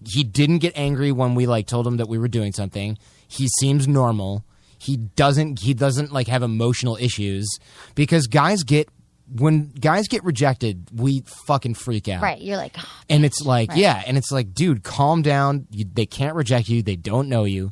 he didn't get angry when we like told him that we were doing something. He seems normal. He doesn't like have emotional issues, because when guys get rejected, we fucking freak out.
Right. You're like, oh,
and it's like, and it's like, dude, calm down. They can't reject you. They don't know you.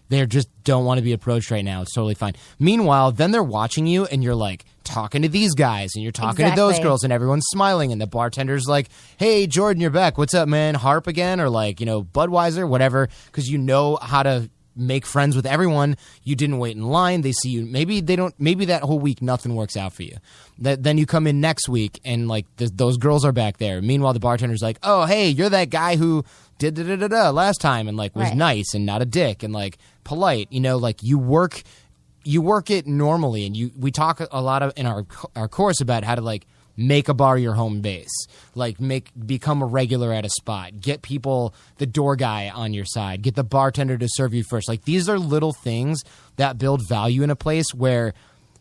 They just don't want to be approached right now. It's totally fine. Meanwhile, then they're watching you and you're like talking to these guys and you're talking to those girls and everyone's smiling and the bartender's like, hey, Jordan, you're back. What's up, man? Harp again? Or like, Budweiser, whatever. Because you know how to make friends with everyone. You didn't wait in line. They see you. Maybe that whole week nothing works out for you. Then you come in next week and like those girls are back there. Meanwhile, the bartender's like, oh, hey, you're that guy who did da-da-da-da last time and like was nice and not a dick and like polite. Like you work it normally. And we talk a lot in our course about how to like make a bar your home base, like become a regular at a spot, get people, the door guy on your side, get the bartender to serve you first. Like these are little things that build value in a place where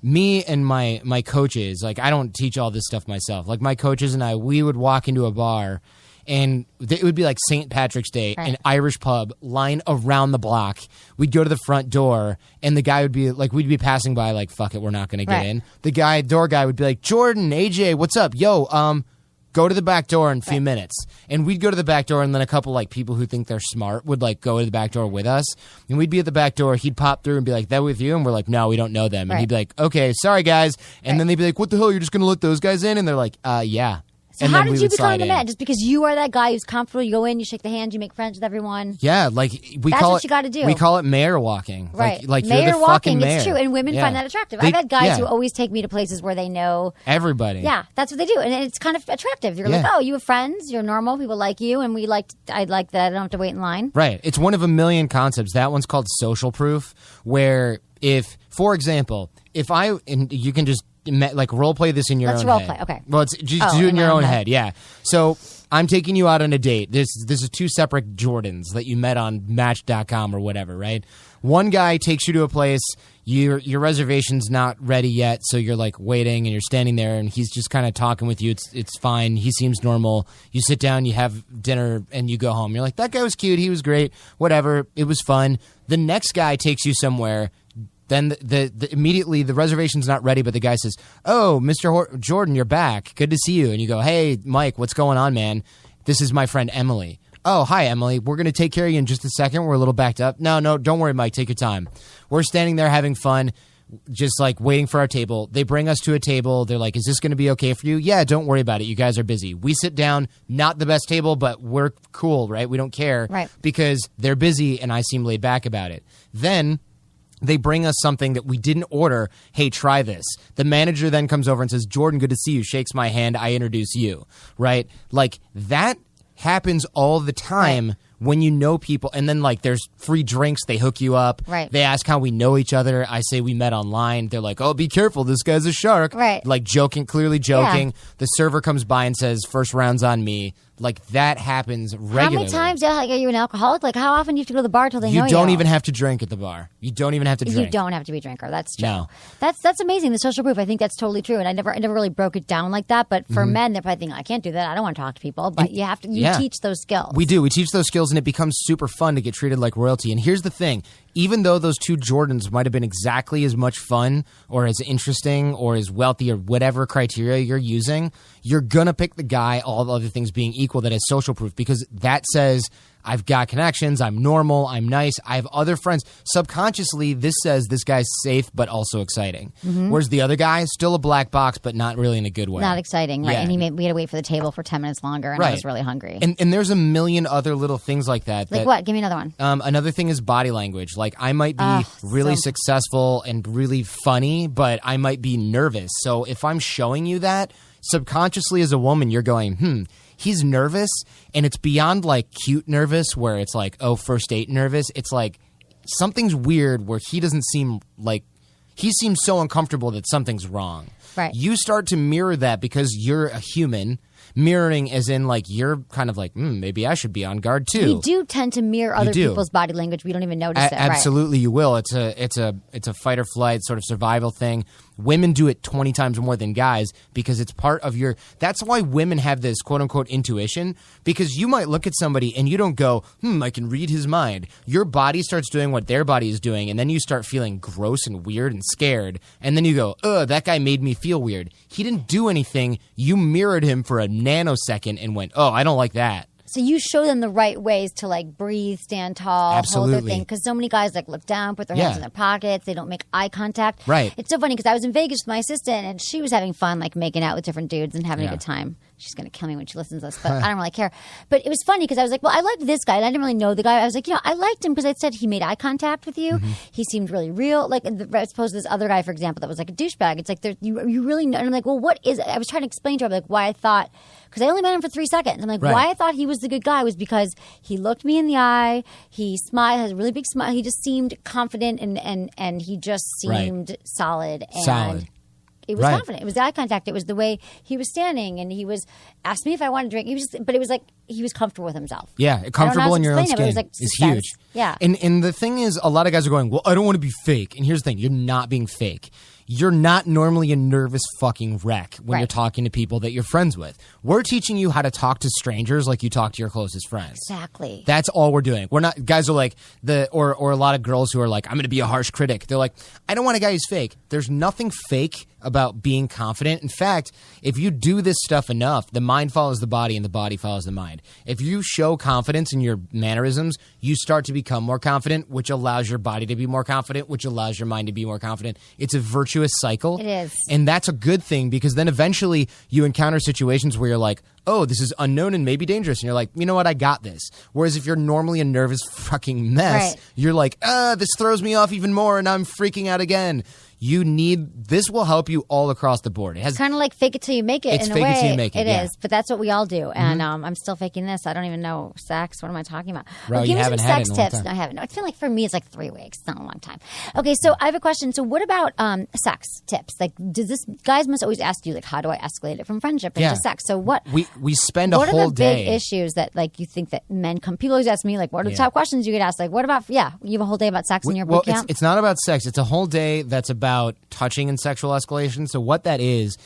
me and my coaches, like I don't teach all this stuff myself. Like my coaches and we would walk into a bar and it would be like St. Patrick's Day, an Irish pub, line around the block. We'd go to the front door, and the guy would be like, we'd be passing by like, fuck it, we're not going to get in. The door guy would be like, Jordan, AJ, what's up? Yo, go to the back door in a few minutes. And we'd go to the back door, and then a couple like people who think they're smart would like go to the back door with us. And we'd be at the back door. He'd pop through and be like, that with you? And we're like, no, we don't know them. And he'd be like, okay, sorry, guys. And then they'd be like, what the hell? You're just going to let those guys in? And they're like, yeah.
So how did you become the man? Just because you are that guy who's comfortable, you go in, you shake the hand, you make friends with everyone.
Yeah, like
that's what you got to do.
We call it mayor walking.
Right,
like
mayor
you're the
walking.
Mayor.
It's true, and women find that attractive. I've had guys who always take me to places where they know
everybody.
Yeah, that's what they do, and it's kind of attractive. You're like, oh, you have friends, you're normal, people like you, and I like that. I don't have to wait in line.
Right. It's one of a million concepts. That one's called social proof, where if, for example, and you can just like role play this in your own head.
Let's role play, okay.
Well, it's just do it in your own head, yeah. So I'm taking you out on a date. This is two separate Jordans that you met on Match.com or whatever, right? One guy takes you to a place, your reservation's not ready yet, so you're like waiting and you're standing there and he's just kind of talking with you. It's fine. He seems normal. You sit down, you have dinner, and you go home. You're like, that guy was cute. He was great. Whatever. It was fun. The next guy takes you somewhere Then the immediately the reservation's not ready, but the guy says, "Oh, Mr. Jordan, you're back. Good to see you." And you go, "Hey, Mike, what's going on, man? This is my friend Emily." "Oh, hi, Emily. We're going to take care of you in just a second. We're a little backed up." No, don't worry, Mike. Take your time. We're standing there having fun, just like waiting for our table. They bring us to a table. They're like, "Is this going to be okay for you?" "Yeah, don't worry about it. You guys are busy." We sit down, not the best table, but we're cool, right? We don't care because they're busy and I seem laid back about it. Then they bring us something that we didn't order. "Hey, try this." The manager then comes over and says, "Jordan, good to see you." Shakes my hand. I introduce you, right? Like that happens all the time when you know people. And then like there's free drinks. They hook you up.
Right.
They ask how we know each other. I say we met online. They're like, "Oh, be careful. This guy's a shark."
Right.
Like clearly joking. Yeah. The server comes by and says, "First round's on me." Like that happens regularly. How
many times are you an alcoholic? Like how often do you have to go to the bar till they know you?
You don't even have to drink at the bar. You don't even have to drink.
You don't have to be a drinker. That's true.
No.
That's amazing. The social proof. I think that's totally true. And I never really broke it down like that. But for men, they're probably thinking, "I can't do that. I don't want to talk to people." But you have to. You teach those skills.
We do. We teach those skills, and it becomes super fun to get treated like royalty. And here's the thing: even though those two Jordans might have been exactly as much fun, or as interesting, or as wealthy, or whatever criteria you're using, you're gonna pick the guy. All the other things being equal, that has social proof. Because that says, I've got connections, I'm normal, I'm nice, I have other friends. Subconsciously, this says this guy's safe but also exciting. Whereas the other guy is still a black box, but not really in a good way.
Not exciting, right?
Yeah.
And we had to wait for the table for 10 minutes longer, and I was really hungry.
And there's a million other little things like that.
Like what? Give me another one.
Another thing is body language. Like I might be really successful and really funny, but I might be nervous. So if I'm showing you that, subconsciously as a woman, you're going, he's nervous, and it's beyond like cute nervous where it's like, oh, first date nervous. It's like something's weird where he doesn't seem like he seems so uncomfortable that something's wrong.
Right.
You start to mirror that because you're a human. Mirroring as in like you're kind of like, maybe I should be on guard too.
We do tend to mirror other people's body language. We don't even notice it.
Absolutely, you will. It's a fight or flight sort of survival thing. Women do it 20 times more than guys because it's part of your. That's why women have this quote unquote intuition, because you might look at somebody and you don't go, I can read his mind. Your body starts doing what their body is doing, and then you start feeling gross and weird and scared, and then you go, that guy made me feel weird. He didn't do anything. You mirrored him for a nanosecond and went, I don't like that.
So you show them the right ways to like breathe, stand tall, hold their thing. Because so many guys like look down, put their hands in their pockets. They don't make eye contact.
Right.
It's so funny because I was in Vegas with my assistant and she was having fun like making out with different dudes and having a good time. She's going to kill me when she listens to this, but I don't really care. But it was funny because I was like, well, I liked this guy. And I didn't really know the guy. I was like, I liked him because I said he made eye contact with you. He seemed really real. Like, as opposed to this other guy, for example, that was like a douchebag. It's like, you really know. And I'm like, well, what is it? I was trying to explain to her like why I thought, because I only met him for 3 seconds. I'm like, why I thought he was the good guy was because he looked me in the eye. He smiled, has a really big smile. He just seemed confident and he just seemed solid. And it was confident. It was the eye contact. It was the way he was standing, and he was asked me if I wanted to drink. But it was like he was comfortable with himself.
Yeah, comfortable in your own skin is huge.
Yeah,
and the thing is, a lot of guys are going, well, I don't want to be fake. And here's the thing: you're not being fake. You're not normally a nervous fucking wreck when you're talking to people that you're friends with. We're teaching you how to talk to strangers like you talk to your closest friends.
Exactly. That's
all we're doing. We're not guys are like or a lot of girls who are like, I'm going to be a harsh critic. They're like, I don't want a guy who's fake. There's nothing fake about being confident. In fact, if you do this stuff enough, the mind follows the body and the body follows the mind. If you show confidence in your mannerisms, you start to become more confident, which allows your body to be more confident, which allows your mind to be more confident. It's a virtuous cycle.
It is.
And that's a good thing, because then eventually you encounter situations where you're like, oh, this is unknown and maybe dangerous. And you're like, you know what? I got this. Whereas if you're normally a nervous fucking mess, you're like, this throws me off even more and I'm freaking out again. This will help you all across the board. It's kind
of like fake it till you make it.
It's
in
fake
a way.
It till you make it.
It is, but that's what we all do. And I'm still faking this. I don't even know sex. What am I talking about?
Bro,
give
you
me
haven't
some
had
sex
it in a long
tips.
time.
No, I haven't. No, I feel like for me it's like 3 weeks. It's not a long time. Okay, so I have a question. So what about sex tips? Like, guys must always ask you like, how do I escalate it from friendship into sex? So what?
We spend a whole day.
What are the big issues that like you think that men come? People always ask me like, what are the top questions you get asked? Like, what about? Yeah, you have a whole day about sex in your boot camp.
It's not about sex. It's a whole day that's about about touching and sexual escalation. So what that is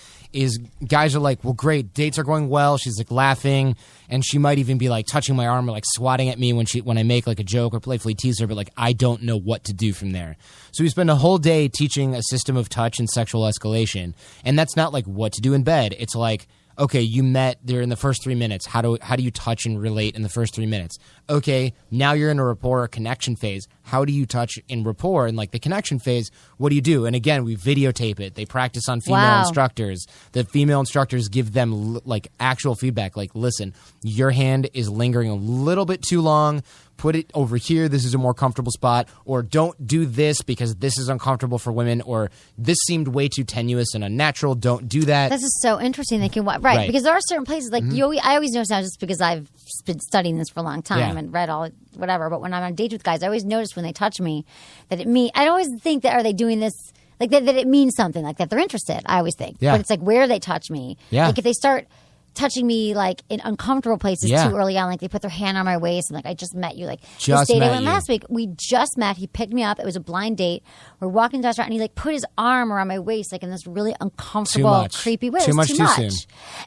guys are like, well, great, dates are going well. She's like laughing, and she might even be like touching my arm or like swatting at me when I make like a joke or playfully tease her, but like I don't know what to do from there. So we spend a whole day teaching a system of touch and sexual escalation, and that's not like what to do in bed. It's like, okay, you met there in the first 3 minutes. How do you touch and relate in the first 3 minutes? Okay, now you're in a rapport or connection phase. How do you touch in rapport in like the connection phase? What do you do? And again, we videotape it. They practice on female instructors. The female instructors give them like actual feedback. Like, listen, your hand is lingering a little bit too long. Put it over here. This is a more comfortable spot. Or don't do this because this is uncomfortable for women. Or this seemed way too tenuous and unnatural. Don't do that.
This is so interesting. They can right. Because there are certain places like I always notice now just because I've been studying this for a long time and read all whatever. But when I'm on dates with guys, I always notice when they touch me that I always think that are they doing this like that it means something like that they're interested. I always think, but it's like where they touch me. Yeah. Like if they start touching me like in uncomfortable places too early on, like they put their hand on my waist and like I just met you, like this date I went last week, we just met, he picked me up, it was a blind date, we're walking to the restaurant and he like put his arm around my waist like in this really uncomfortable creepy way. Too much soon.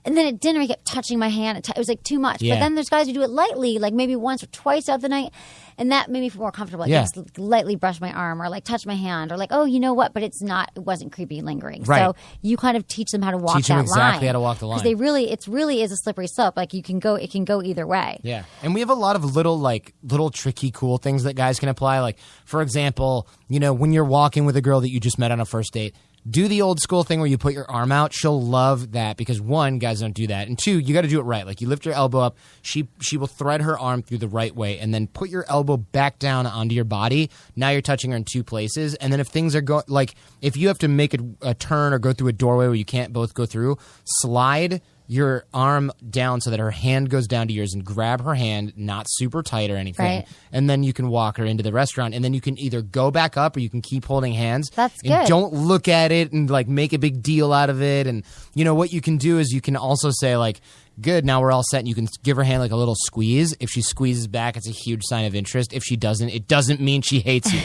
And then at dinner he kept touching my hand, it was like too much. But then there's guys who do it lightly, like maybe once or twice out the night, and that made me feel more comfortable. Like just lightly brush my arm or like touch my hand or like, oh, you know what? But it wasn't creepy lingering. Right. So you kind of teach them how to walk that line. Teach them exactly how to walk the line. Because it really is a slippery slope. Like it can go either way. Yeah. And we have a lot of little tricky, cool things that guys can apply. Like, for example, when you're walking with a girl that you just met on a first date, do the old school thing where you put your arm out. She'll love that because one, guys don't do that. And two, you got to do it right. Like you lift your elbow up. She will thread her arm through the right way and then put your elbow back down onto your body. Now you're touching her in two places. And then if things are going, like if you have to make a turn or go through a doorway where you can't both go through, slide your arm down so that her hand goes down to yours and grab her hand, not super tight or anything. Right. And then you can walk her into the restaurant and then you can either go back up or you can keep holding hands. That's good. And don't look at it and like make a big deal out of it. And what you can do is you can also say like, good, now we're all set. And you can give her hand like a little squeeze. If she squeezes back, it's a huge sign of interest. If she doesn't, it doesn't mean she hates you.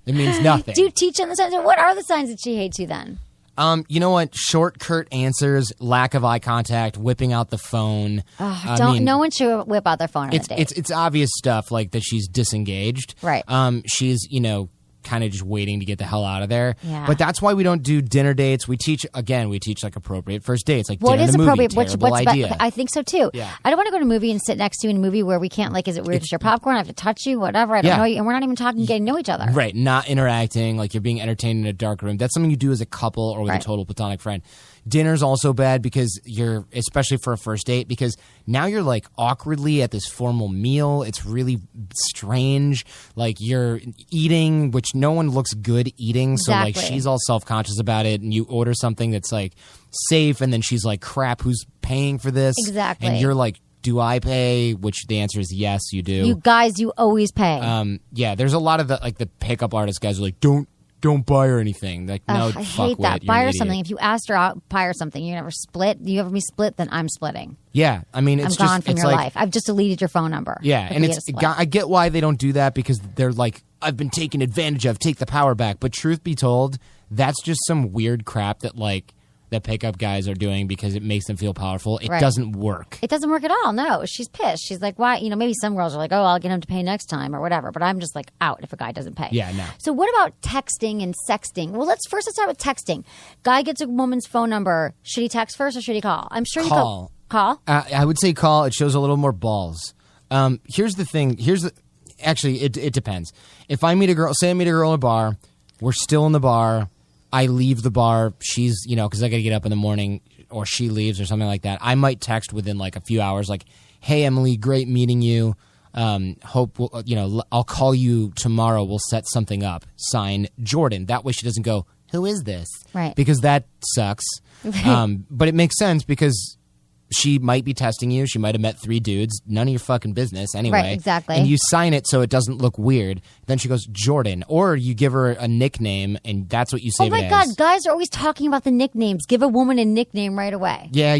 It means nothing. Do you teach them the signs? What are the signs that she hates you then?
You know what? Short, curt answers, lack of eye contact, whipping out the phone.
No one should whip out their phone on a date.
It's obvious stuff like that she's disengaged.
Right.
She's, kind of just waiting to get the hell out of there. Yeah. But that's why we don't do dinner dates. We teach like appropriate first dates. Like what is appropriate? What's idea.
I think so too. Yeah. I don't want to go to a movie and sit next to you in a movie where we can't is it weird to share popcorn? I have to touch you, whatever. I don't know you, and we're not even talking, getting to know each other.
Right. Not interacting, like you're being entertained in a dark room. That's something you do as a couple or with a total platonic friend. Dinner's also bad because especially for a first date, because now you're like awkwardly at this formal meal. It's really strange. Like you're eating, which no one looks good eating. Exactly. So like she's all self-conscious about it, and you order something that's like safe, and then she's like, crap, who's paying for this?
Exactly.
And you're like, do I pay? Which the answer is yes, you do.
You always pay.
Yeah, there's a lot of the pickup artist guys are like, don't buy her anything. Like, no,
I hate that. Buy her something. If you asked her out, buy her something. You never split. You ever be split, then I'm splitting.
Yeah, I mean, I'm
gone from your life. I've just deleted your phone number.
Yeah, and I get why they don't do that because they're like, I've been taken advantage of. Take the power back. But truth be told, that's just some weird crap that pickup guys are doing because it makes them feel powerful. It doesn't work.
It doesn't work at all. No, she's pissed. She's like, why? Maybe some girls are like, oh, I'll get him to pay next time or whatever. But I'm just like out if a guy doesn't pay.
Yeah, no.
So what about texting and sexting? Well, let's start with texting. Guy gets a woman's phone number. Should he text first or should he call? I'm sure
call.
Call?
I would say call. It shows a little more balls. Here's the thing. Actually, it depends. If I meet a girl, say I meet a girl in a bar, we're still in the bar. I leave the bar. She's, because I got to get up in the morning, or she leaves or something like that. I might text within like a few hours, like, "Hey Emily, great meeting you. Hope I'll call you tomorrow. We'll set something up. Sign Jordan." That way she doesn't go, "Who is this?"
Right?
Because that sucks. But it makes sense because she might be testing you. She might have met 3 dudes. None of your fucking business anyway.
Right, exactly.
And you sign it so it doesn't look weird. Then she goes, Jordan. Or you give her a nickname, and that's what you save it as.
Oh, my God. Guys are always talking about the nicknames. Give a woman a nickname right away.
Yeah,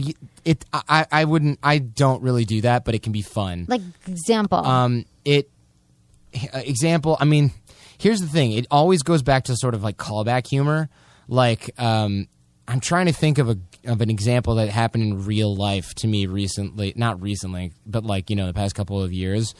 I don't really do that, but it can be fun.
Like, example.
Example, I mean, here's the thing. It always goes back to sort of like callback humor. Like, I'm trying to think of an example that happened in real life to me recently. Not recently, but like, the past couple of years.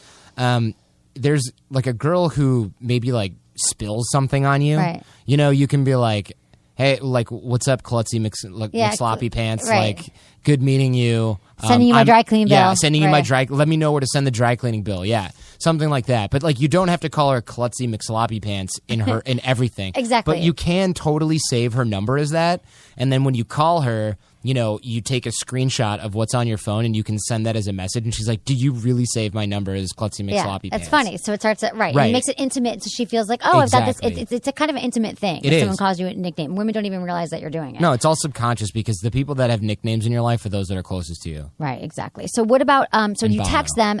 There's like a girl who maybe like spills something on you.
Right.
You can be like, hey, like, what's up, Klutzy McSloppy Pants?
Right.
Like, good meeting you.
Sending you my dry cleaning bill.
Yeah, sending you my
Right.
let me know where to send the dry cleaning bill. Yeah, something like that. But like, you don't have to call her Klutzy McSloppy Pants in everything.
Exactly.
But you can totally save her number as that, and then when you call her, you take a screenshot of what's on your phone and you can send that as a message. And she's like, "Did you really save my number as Klutzy McSloppy Pants?"
It's funny. So it starts at right.
Right.
And it makes it intimate, so she feels like, oh, I've got
Exactly.
this. It's a kind of an intimate thing.
It
if someone
is.
calls you a nickname. Women don't even realize that you're doing it.
No, it's all subconscious because the people that have nicknames in your life are those that are closest to you.
Right, exactly. So what about so
And
you text them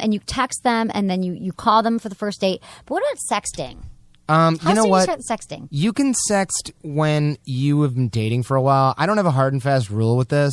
and then you call them for the first date. But what about sexting? How
You know
soon
what?
do you start sexting?
You can sext when you have been dating for a while. I don't have a hard and fast rule with this.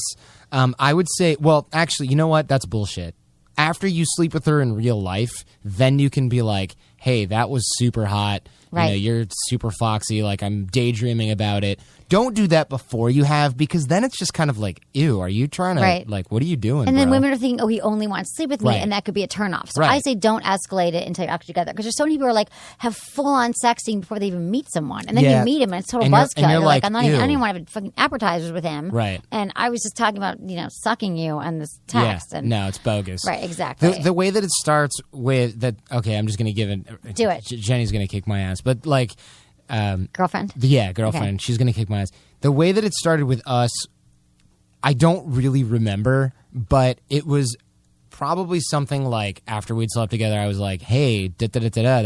I would say, well, actually, you know what? That's bullshit. After you sleep with her in real life, then you can be like, hey, that was super hot.
Right.
You're super foxy. Like, I'm daydreaming about it. Don't do that before you have, because then it's just kind of like, ew, are you trying to,
Right.
like, what are you doing,
And then
bro?
women are thinking, oh, he only wants to sleep with me,
Right.
and that could be a turnoff. So
Right.
I say don't escalate it until you're actually together. Because there's so many people who are like, have full-on sexting before they even meet someone. And then
Yeah.
you meet him, and it's total
And you're-
buzzkill.
and you're like,
I'm not even, I
ew.
don't even want to have fucking appetizers with him.
Right.
And I was just talking about, sucking you on this text.
Yeah,
And,
no, it's bogus.
Right, exactly.
The way that it starts with that, okay, I'm just going to give it.
Do it.
Jenny's going to kick my ass. But like,
Girlfriend?
yeah, girlfriend,
Okay.
she's going to kick my ass. The way that it started with us, I don't really remember, but it was probably something like after we'd slept together, I was like, hey, that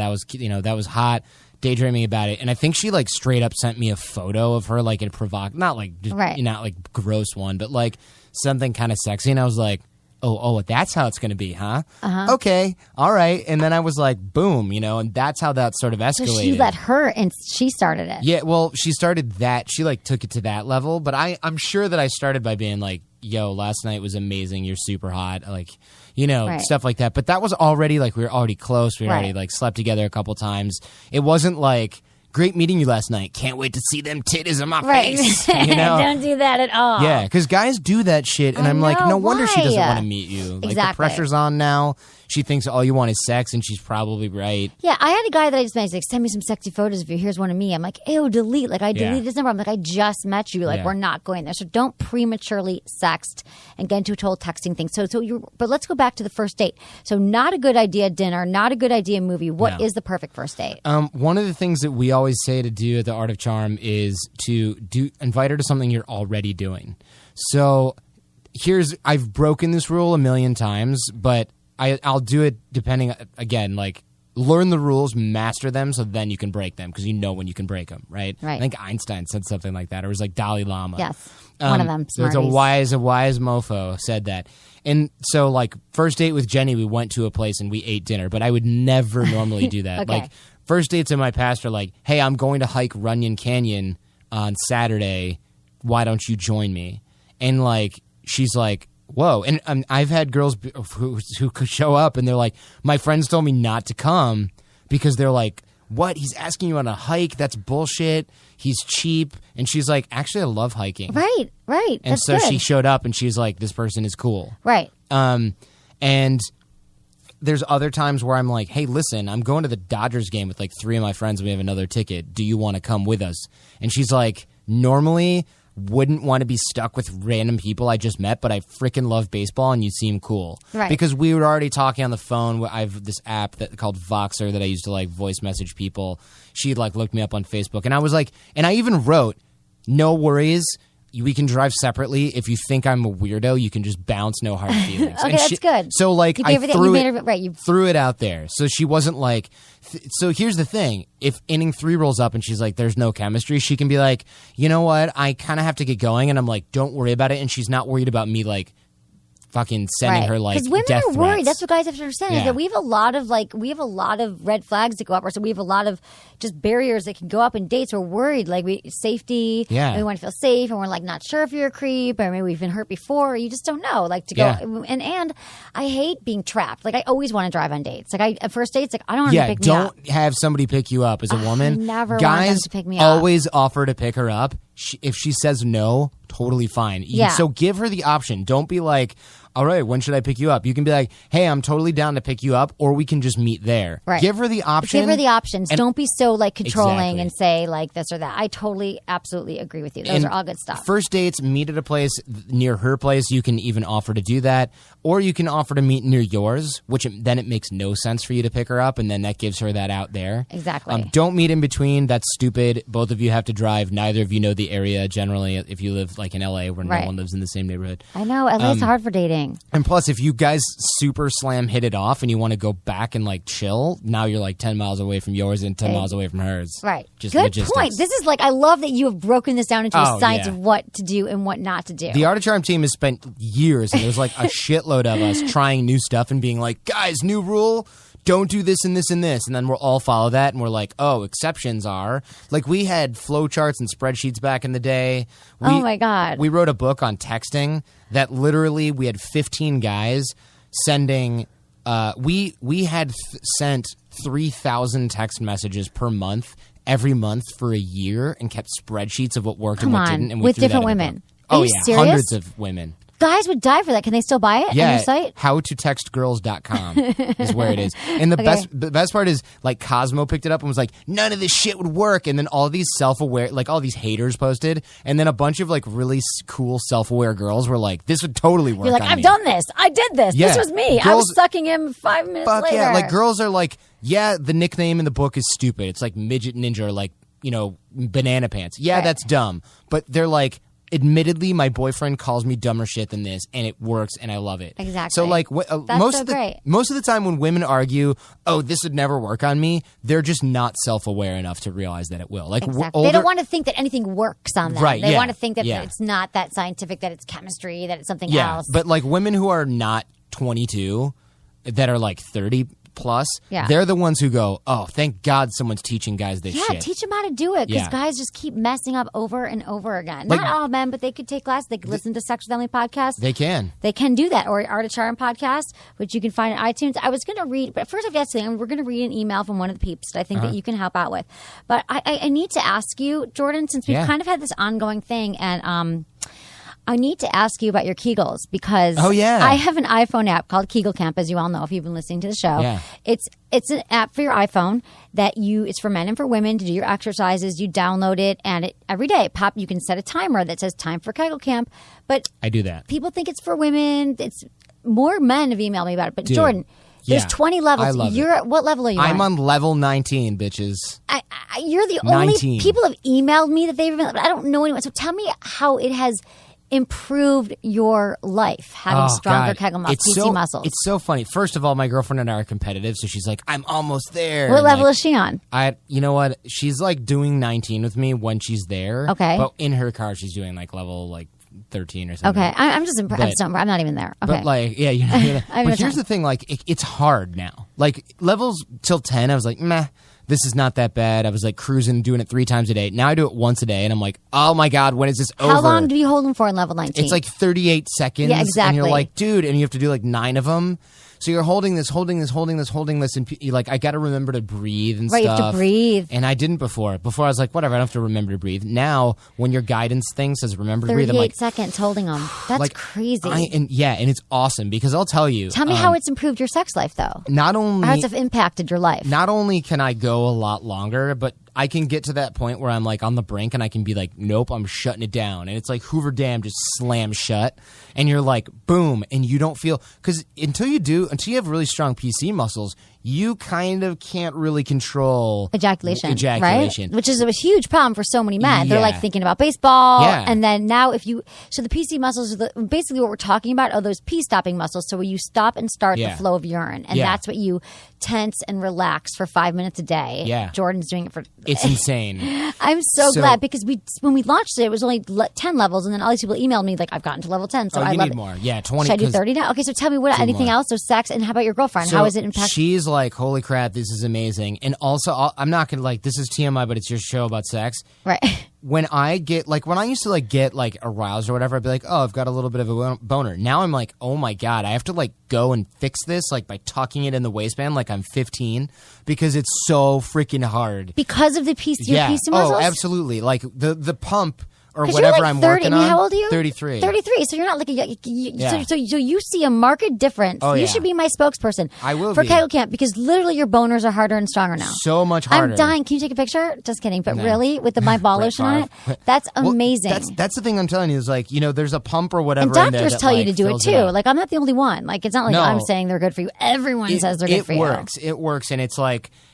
was, that was hot. Daydreaming about it, and I think she like straight up sent me a photo of her, like in not like just,
Right.
not like gross one, but like something kind of sexy, and I was like, oh, that's how it's going to be, huh? Okay, all right, and then I was like, boom, and that's how that sort of escalated.
So she let her, and she started it.
Yeah, well, she started that. She like took it to that level, but I'm sure that I started by being like, yo, last night was amazing. You're super hot. Like,
Right.
stuff like that. But that was already like, we were already close. We
Right.
already like slept together a couple times. It wasn't like, great meeting you last night. Can't wait to see them titties on my
Right.
face.
Don't do that at all.
Yeah, because guys do that shit, and
I
I'm like,
know,
no wonder she doesn't
why?
want to meet you. Like, the
Exactly.
pressure's on now. She thinks all you want is sex, and she's probably right.
Yeah, I had a guy that I just met. He's like, send me some sexy photos of you. Here's one of me. I'm like, ew, delete. Like, I deleted his number. I'm like, I just met you. Like,
Yeah.
we're not going there. So don't prematurely sext and get into a total texting thing. But let's go back to the first date. So not a good idea dinner, not a good idea movie. What is
No.
the perfect first date?
One of the things that we always say to do at the Art of Charm is to invite her to something you're already doing. So I've broken this rule a million times, but I'll do it depending, again, like, learn the rules, master them, so then you can break them, because you know when you can break them, right?
Right.
I think Einstein said something like that, or it was like Dalai Lama.
Yes, one of them.
So it's a wise mofo said that. And so, like, first date with Jenny, we went to a place and we ate dinner, but I would never normally do that.
Okay.
Like, first dates in my past are like, hey, I'm going to hike Runyon Canyon on Saturday. Why don't you join me? And, like, she's like, whoa. And I've had girls who could show up and they're like, my friends told me not to come because they're like, what? He's asking you on a hike? That's bullshit. He's cheap. And she's like, actually, I love hiking.
Right.
And
That's
so
good.
she showed up and she's like, this person is cool.
Right.
And there's other times where I'm like, hey, listen, I'm going to the Dodgers game with like 3 of my friends. We have another ticket. Do you want to come with us? And she's like, normally wouldn't want to be stuck with random people I just met, but I freaking love baseball and you seem cool.
Right.
Because we were already talking on the phone. I have this app called Voxer that I use to like voice message people. She'd like looked me up on Facebook, and I was like, and I even wrote, no worries. We can drive separately. If you think I'm a weirdo, you can just bounce. No hard feelings.
Okay,
And
that's good.
So like,
You did
I
everything-
threw
you
it.
made it- right, you-
Threw it out there, so she wasn't like. So here's the thing: if inning 3 rolls up and she's like, "There's no chemistry," she can be like, "You know what? I kind of have to get going," and I'm like, "Don't worry about it." And she's not worried about me like fucking sending her like
because women
death
are worried.
threats.
That's what guys have to understand is that we have a lot of red flags to go up, or so we have a lot of just barriers that can go up in dates. We're worried, like safety.
Yeah,
and we want to feel safe, and we're like not sure if you're a creep, or maybe we've been hurt before. You just don't know, like to go. And I hate being trapped. Like I always want to drive on dates. Like at first dates, like I don't want to pick me up.
Don't have somebody pick you up as a woman.
I never want
Guys
them to pick me up.
always offer to pick her up. If she says no, totally fine. So give her the option. Don't be like, all right, when should I pick you up? You can be like, hey, I'm totally down to pick you up, or we can just meet there.
Right.
Give her the option.
Give her the options. Don't be so like controlling
Exactly.
and say like this or that. I totally, absolutely agree with you. Those are all good stuff.
First dates, meet at a place near her place. You can even offer to do that. Or you can offer to meet near yours, which then it makes no sense for you to pick her up, and then that gives her that out there.
Exactly.
Don't meet in between. That's stupid. Both of you have to drive. Neither of you know the area generally if you live like in LA where no one lives in the same neighborhood.
I know. LA's hard for dating.
And plus, if you guys super slam hit it off and you want to go back and like chill, now you're like 10 miles away from yours and 10 miles away from hers.
Right.
Just
good
logistics.
point. This is like, I love that you have broken this down into a science of what to do and what not to do.
The Art of Charm team has spent years, and there's like a shitload of us trying new stuff and being like, guys, new rule, don't do this and this and this. And then we'll all follow that, and we're like, oh, exceptions are. Like, we had flowcharts and spreadsheets back in the day.
Oh, my God.
We wrote a book on texting that literally we had 15 guys sending we had sent 3,000 text messages per month every month for a year and kept spreadsheets of what worked and what didn't. And we
with
threw that
different
in a
women.
book.
Are
Oh,
you
yeah.
serious?
Hundreds of women.
Guys would die for that. Can they still buy it on your site?
howtotextgirls.com is where it is. And the best part is, like, Cosmo picked it up and was like, none of this shit would work. And then all these self-aware, like, all these haters posted. And then a bunch of, like, really cool self-aware girls were like, this would totally work.
You're like,
on
I've
me.
done this. I did this.
Yeah.
This was me. I
Girls-
was sucking him 5 minutes
Fuck
later.
yeah. Like, girls are like, yeah, the nickname in the book is stupid. It's like Midget Ninja or, like, you know, Banana Pants. Yeah, that's dumb. But they're like, admittedly, my boyfriend calls me dumber shit than this, and it works, and I love it.
Exactly.
So, like, most of the time when women argue, "Oh, this would never work on me," they're just not self-aware enough to realize that it will. Like,
exactly. They don't want to think that anything works on them.
Right,
They
yeah,
want to think that
yeah.
it's not that scientific, that it's chemistry, that it's something
yeah.
else.
But like women who are not 22, that are like 30 plus, they're the ones who go, "Oh, thank God someone's teaching guys this shit."
Yeah, teach them how to do it because guys just keep messing up over and over again. Not all men, but they could take classes. They could listen to Sex with Emily podcast.
They can.
They can do that, or Art of Charm podcast, which you can find on iTunes. I was going to read, but first I've got something. We're going to read an email from one of the peeps that I think that you can help out with. But I need to ask you, Jordan, since we've kind of had this ongoing thing, and I need to ask you about your Kegels because I have an iPhone app called Kegel Camp, as you all know if you've been listening to the show.
Yeah.
It's an app for your iPhone that it's for men and for women to do your exercises. You download it, and every day you can set a timer that says time for Kegel Camp. But
I do that.
People think it's for women. It's more men have emailed me about it. But Jordan, there's 20 levels.
I love
You're at what level are you
I'm on level 19, bitches.
You're the only people have emailed me that they've emailed. I don't know anyone. So tell me how it has improved your life having stronger Kegel muscles, PC muscles.
It's so funny. First of all, my girlfriend and I are competitive, so she's like, I'm almost there.
What level is she on?
You know what? She's like doing 19 with me when she's there.
Okay.
But in her car, she's doing like level like 13 or something.
Okay. I'm just impressed. I'm not even there. Okay.
But like, yeah, you're not gonna, but here's the thing, like, it's hard now. Like, levels till 10, I was like, meh. This is not that bad. I was like cruising, doing it 3 times a day. Now I do it once a day, and I'm like, oh my God, when is this over?
How long do you hold them for in level 19?
It's like 38 seconds.
Yeah, exactly.
And you're like, dude, and you have to do like 9 of them. So you're holding this, and you're like, I got to remember to breathe and stuff.
Right, you have to breathe.
And I didn't before. Before I was like, whatever, I don't have to remember to breathe. Now, when your guidance thing says remember to breathe, I'm like,
38 seconds holding them. That's
like,
crazy.
and it's awesome because I'll tell you.
Tell me how it's improved your sex life, though.
Not only
how it's impacted your life.
Not only can I go a lot longer, but I can get to that point where I'm like on the brink and I can be like, nope, I'm shutting it down. And it's like Hoover Dam just slams shut. And you're like, boom. And you don't feel, because until you have really strong PC muscles, you kind of can't really control
ejaculation, right? Which is a huge problem for so many men. They're like thinking about baseball, and then now so the PC muscles are basically what we're talking about are those pee stopping muscles. So where you stop and start the flow of urine, and that's what you tense and relax for 5 minutes a day.
Yeah,
Jordan's doing it for.
It's insane.
I'm so glad because when we launched it was only 10 levels, and then all these people emailed me like I've gotten to level 10. So I love
need more. Yeah, 20.
Should I do 30 now? Okay, so tell me anything else? So sex, and how about your girlfriend?
So
how is it impactful?
She's like, holy crap, this is amazing. And also, I'm not gonna this is TMI, but it's your show about sex,
right?
When I used to get aroused or whatever, I'd be like, oh, I've got a little bit of a boner. Now I'm like, oh my God, I have to go and fix this by tucking it in the waistband like I'm 15 because it's so freaking hard.
Because of the PC muscles?
Oh, absolutely. The pump or whatever I'm
30.
working on.
How old are you?
33.
33. So you're not so you see a marked difference.
Oh,
you should be my spokesperson.
I will
for
be.
Kegel Camp because literally your boners are harder and stronger now.
So much harder.
I'm dying. Can you take a picture? Just kidding. But really, with my ball lotion on it, that's amazing.
That's the thing I'm telling you is there's a pump or whatever.
And doctors
in there that,
tell you to do it too. I'm not the only one. It's not I'm saying they're good for you. Everyone says they're good for you.
It works, and it's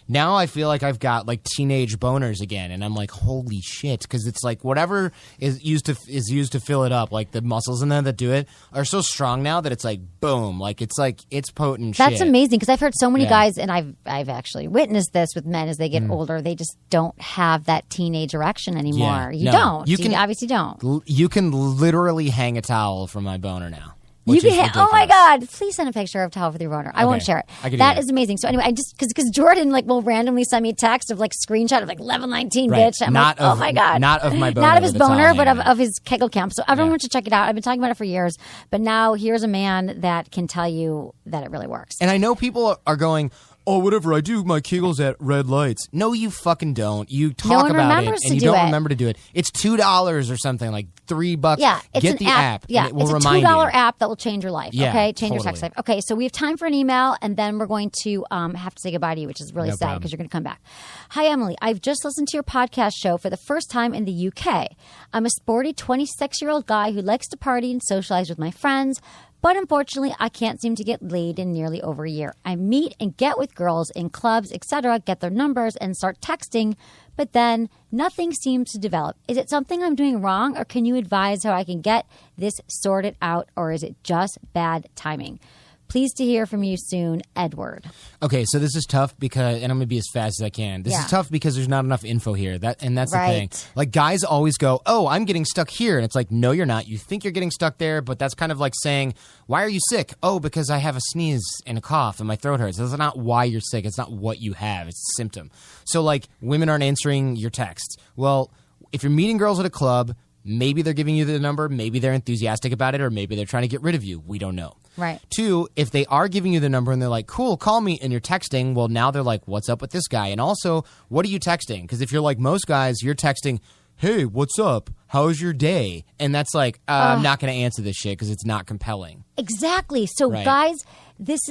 now I feel like I've got teenage boners again, and I'm like, holy shit, because it's whatever is used to fill it up, the muscles in there that do it are so strong now that it's boom, it's potent.
That's amazing because I've heard so many guys, and I've actually witnessed this with men as they get older, they just don't have that teenage erection anymore. You don't. You obviously don't.
You can literally hang a towel from my boner now.
You can oh my God! Please send a picture of towel with your boner. I won't share it. That is amazing. So anyway, I just because Jordan will randomly send me a text of screenshot of level 19, bitch. I'm oh my God,
not of my boner,
not of his boner, but of his Kegel Camp. So everyone should check it out. I've been talking about it for years, but now here's a man that can tell you that it really works.
And I know people are going, oh, whatever, I do my Kegels at red lights. No, you fucking don't. You talk about it, and you don't remember to do it. It's $2 or something, $3.
Yeah, it's
Get the app.
Yeah,
and it will
it's a $2 app that will change your life.
Yeah,
okay, change your sex life. Okay, so we have time for an email, and then we're going to have to say goodbye to you, which is really sad because you're going to come back. Hi, Emily. I've just listened to your podcast show for the first time in the UK. I'm a sporty 26-year-old guy who likes to party and socialize with my friends. But unfortunately, I can't seem to get laid in nearly over a year. I meet and get with girls in clubs, etc., get their numbers, and start texting, but then nothing seems to develop. Is it something I'm doing wrong, or can you advise how I can get this sorted out, or is it just bad timing? Pleased to hear from you soon, Edward.
Okay, so this is tough because, and I'm going to be as fast as I can. This is tough because there's not enough info here. That's the thing. Guys always go, oh, I'm getting stuck here. And it's no, you're not. You think you're getting stuck there, but that's kind of like saying, why are you sick? Oh, because I have a sneeze and a cough and my throat hurts. That's not why you're sick. It's not what you have. It's a symptom. So, women aren't answering your texts. Well, if you're meeting girls at a club, maybe they're giving you the number, maybe they're enthusiastic about it, or maybe they're trying to get rid of you. We don't know.
Right.
2, if they are giving you the number and they're like, cool, call me, and you're texting, well, now they're like, what's up with this guy? And also, what are you texting? Because if you're like most guys, you're texting, hey, what's up? How's your day? And that's I'm not going to answer this shit because it's not compelling.
Exactly. So, guys, this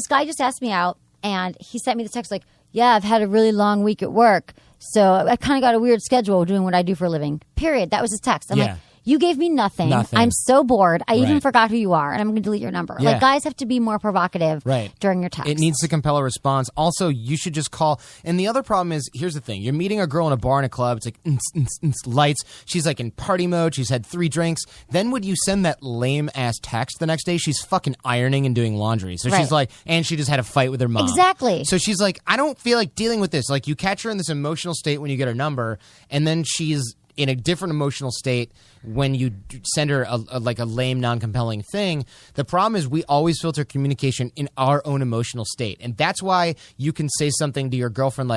guy just asked me out, and he sent me the text yeah, I've had a really long week at work, so I kind of got a weird schedule doing what I do for a living. Period. That was his text. I'm like, you gave me nothing. I'm so bored. I even forgot who you are, and I'm going to delete your number.
Yeah.
Guys have to be more provocative during your text.
It needs to compel a response. Also, you should just call. And the other problem is, here's the thing. You're meeting a girl in a bar in a club. It's lights. She's in party mode. She's had 3 drinks. Then would you send that lame-ass text the next day? She's fucking ironing and doing laundry. So she's and she just had a fight with her mom.
Exactly.
So she's I don't feel like dealing with this. You catch her in this emotional state when you get her number, and then she's in a different emotional state when you send her a lame, non-compelling thing. The problem is we always filter communication in our own emotional state. And that's why you can say something to your girlfriend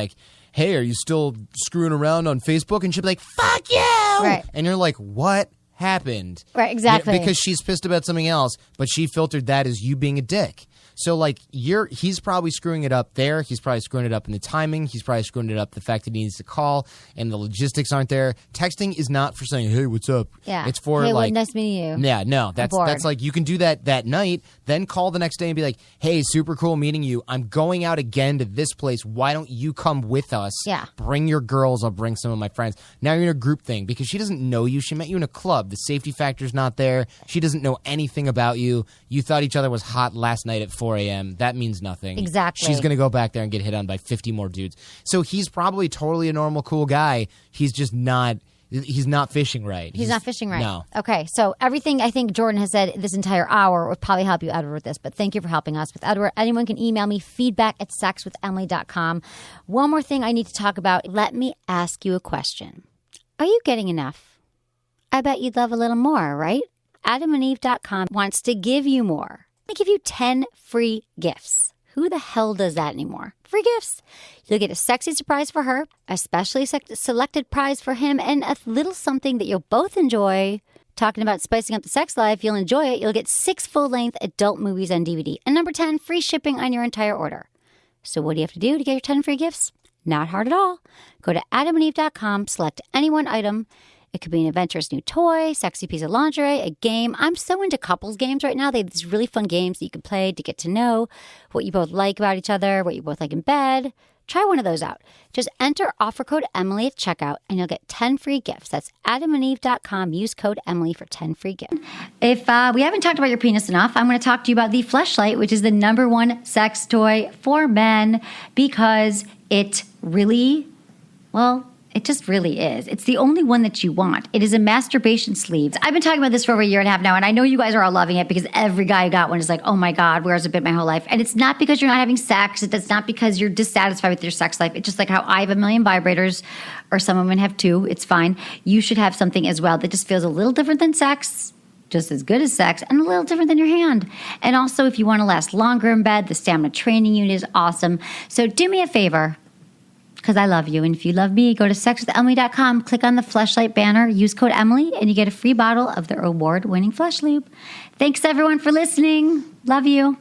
hey, are you still screwing around on Facebook? And she'll be like, fuck you!
Right.
And you're like, what happened?
Right, exactly.
Because she's pissed about something else, but she filtered that as you being a dick. So he's probably screwing it up there. He's probably screwing it up in the timing. He's probably screwing it up the fact that he needs to call and the logistics aren't there. Texting is not for saying, hey, what's up?
Yeah.
It's for
hey, nice meeting you.
Yeah, no. That's you can do that night, then call the next day and be like, hey, super cool meeting you. I'm going out again to this place. Why don't you come with us?
Yeah.
Bring your girls. I'll bring some of my friends. Now you're in a group thing because she doesn't know you. She met you in a club. The safety factor's not there. She doesn't know anything about you. You thought each other was hot last night at 4 4 a.m., that means nothing.
Exactly.
She's going to go back there and get hit on by 50 more dudes. So he's probably totally a normal, cool guy. He's just not... He's not fishing right.
He's not fishing right.
No.
Okay, so everything I think Jordan has said this entire hour would probably help you, Edward, with this. But thank you for helping us with Edward. Anyone can email me, feedback@sexwithemily.com. One more thing I need to talk about. Let me ask you a question. Are you getting enough? I bet you'd love a little more, right? AdamandEve.com wants to give you more. They give you 10 free gifts. Who the hell does that anymore? Free gifts. You'll get a sexy surprise for her, a specially selected prize for him, and a little something that you'll both enjoy. Talking about spicing up the sex life, you'll enjoy it. You'll get 6 full-length adult movies on DVD. And number 10, free shipping on your entire order. So what do you have to do to get your 10 free gifts? Not hard at all. Go to AdamandEve.com, select any one item. It could be an adventurous new toy, sexy piece of lingerie, a game. I'm so into couples games right now. They have these really fun games that you can play to get to know what you both like about each other, what you both like in bed. Try one of those out. Just enter offer code Emily at checkout and you'll get 10 free gifts. That's AdamandEve.com. Use code Emily for 10 free gifts. If we haven't talked about your penis enough, I'm going to talk to you about the Fleshlight, which is the #1 sex toy for men because it really, it just really is. It's the only one that you want. It is a masturbation sleeve. I've been talking about this for over a year and a half now, and I know you guys are all loving it because every guy who got one is like, oh my God, where has it been my whole life? And it's not because you're not having sex. It's not because you're dissatisfied with your sex life. It's just like how I have a million vibrators, or some women have 2. It's fine. You should have something as well that just feels a little different than sex, just as good as sex, and a little different than your hand. And also, if you want to last longer in bed, the stamina training unit is awesome. So do me a favor, because I love you. And if you love me, go to sexwithemily.com, click on the Fleshlight banner, use code Emily, and you get a free bottle of their award-winning Flesh Lube. Thanks, everyone, for listening. Love you.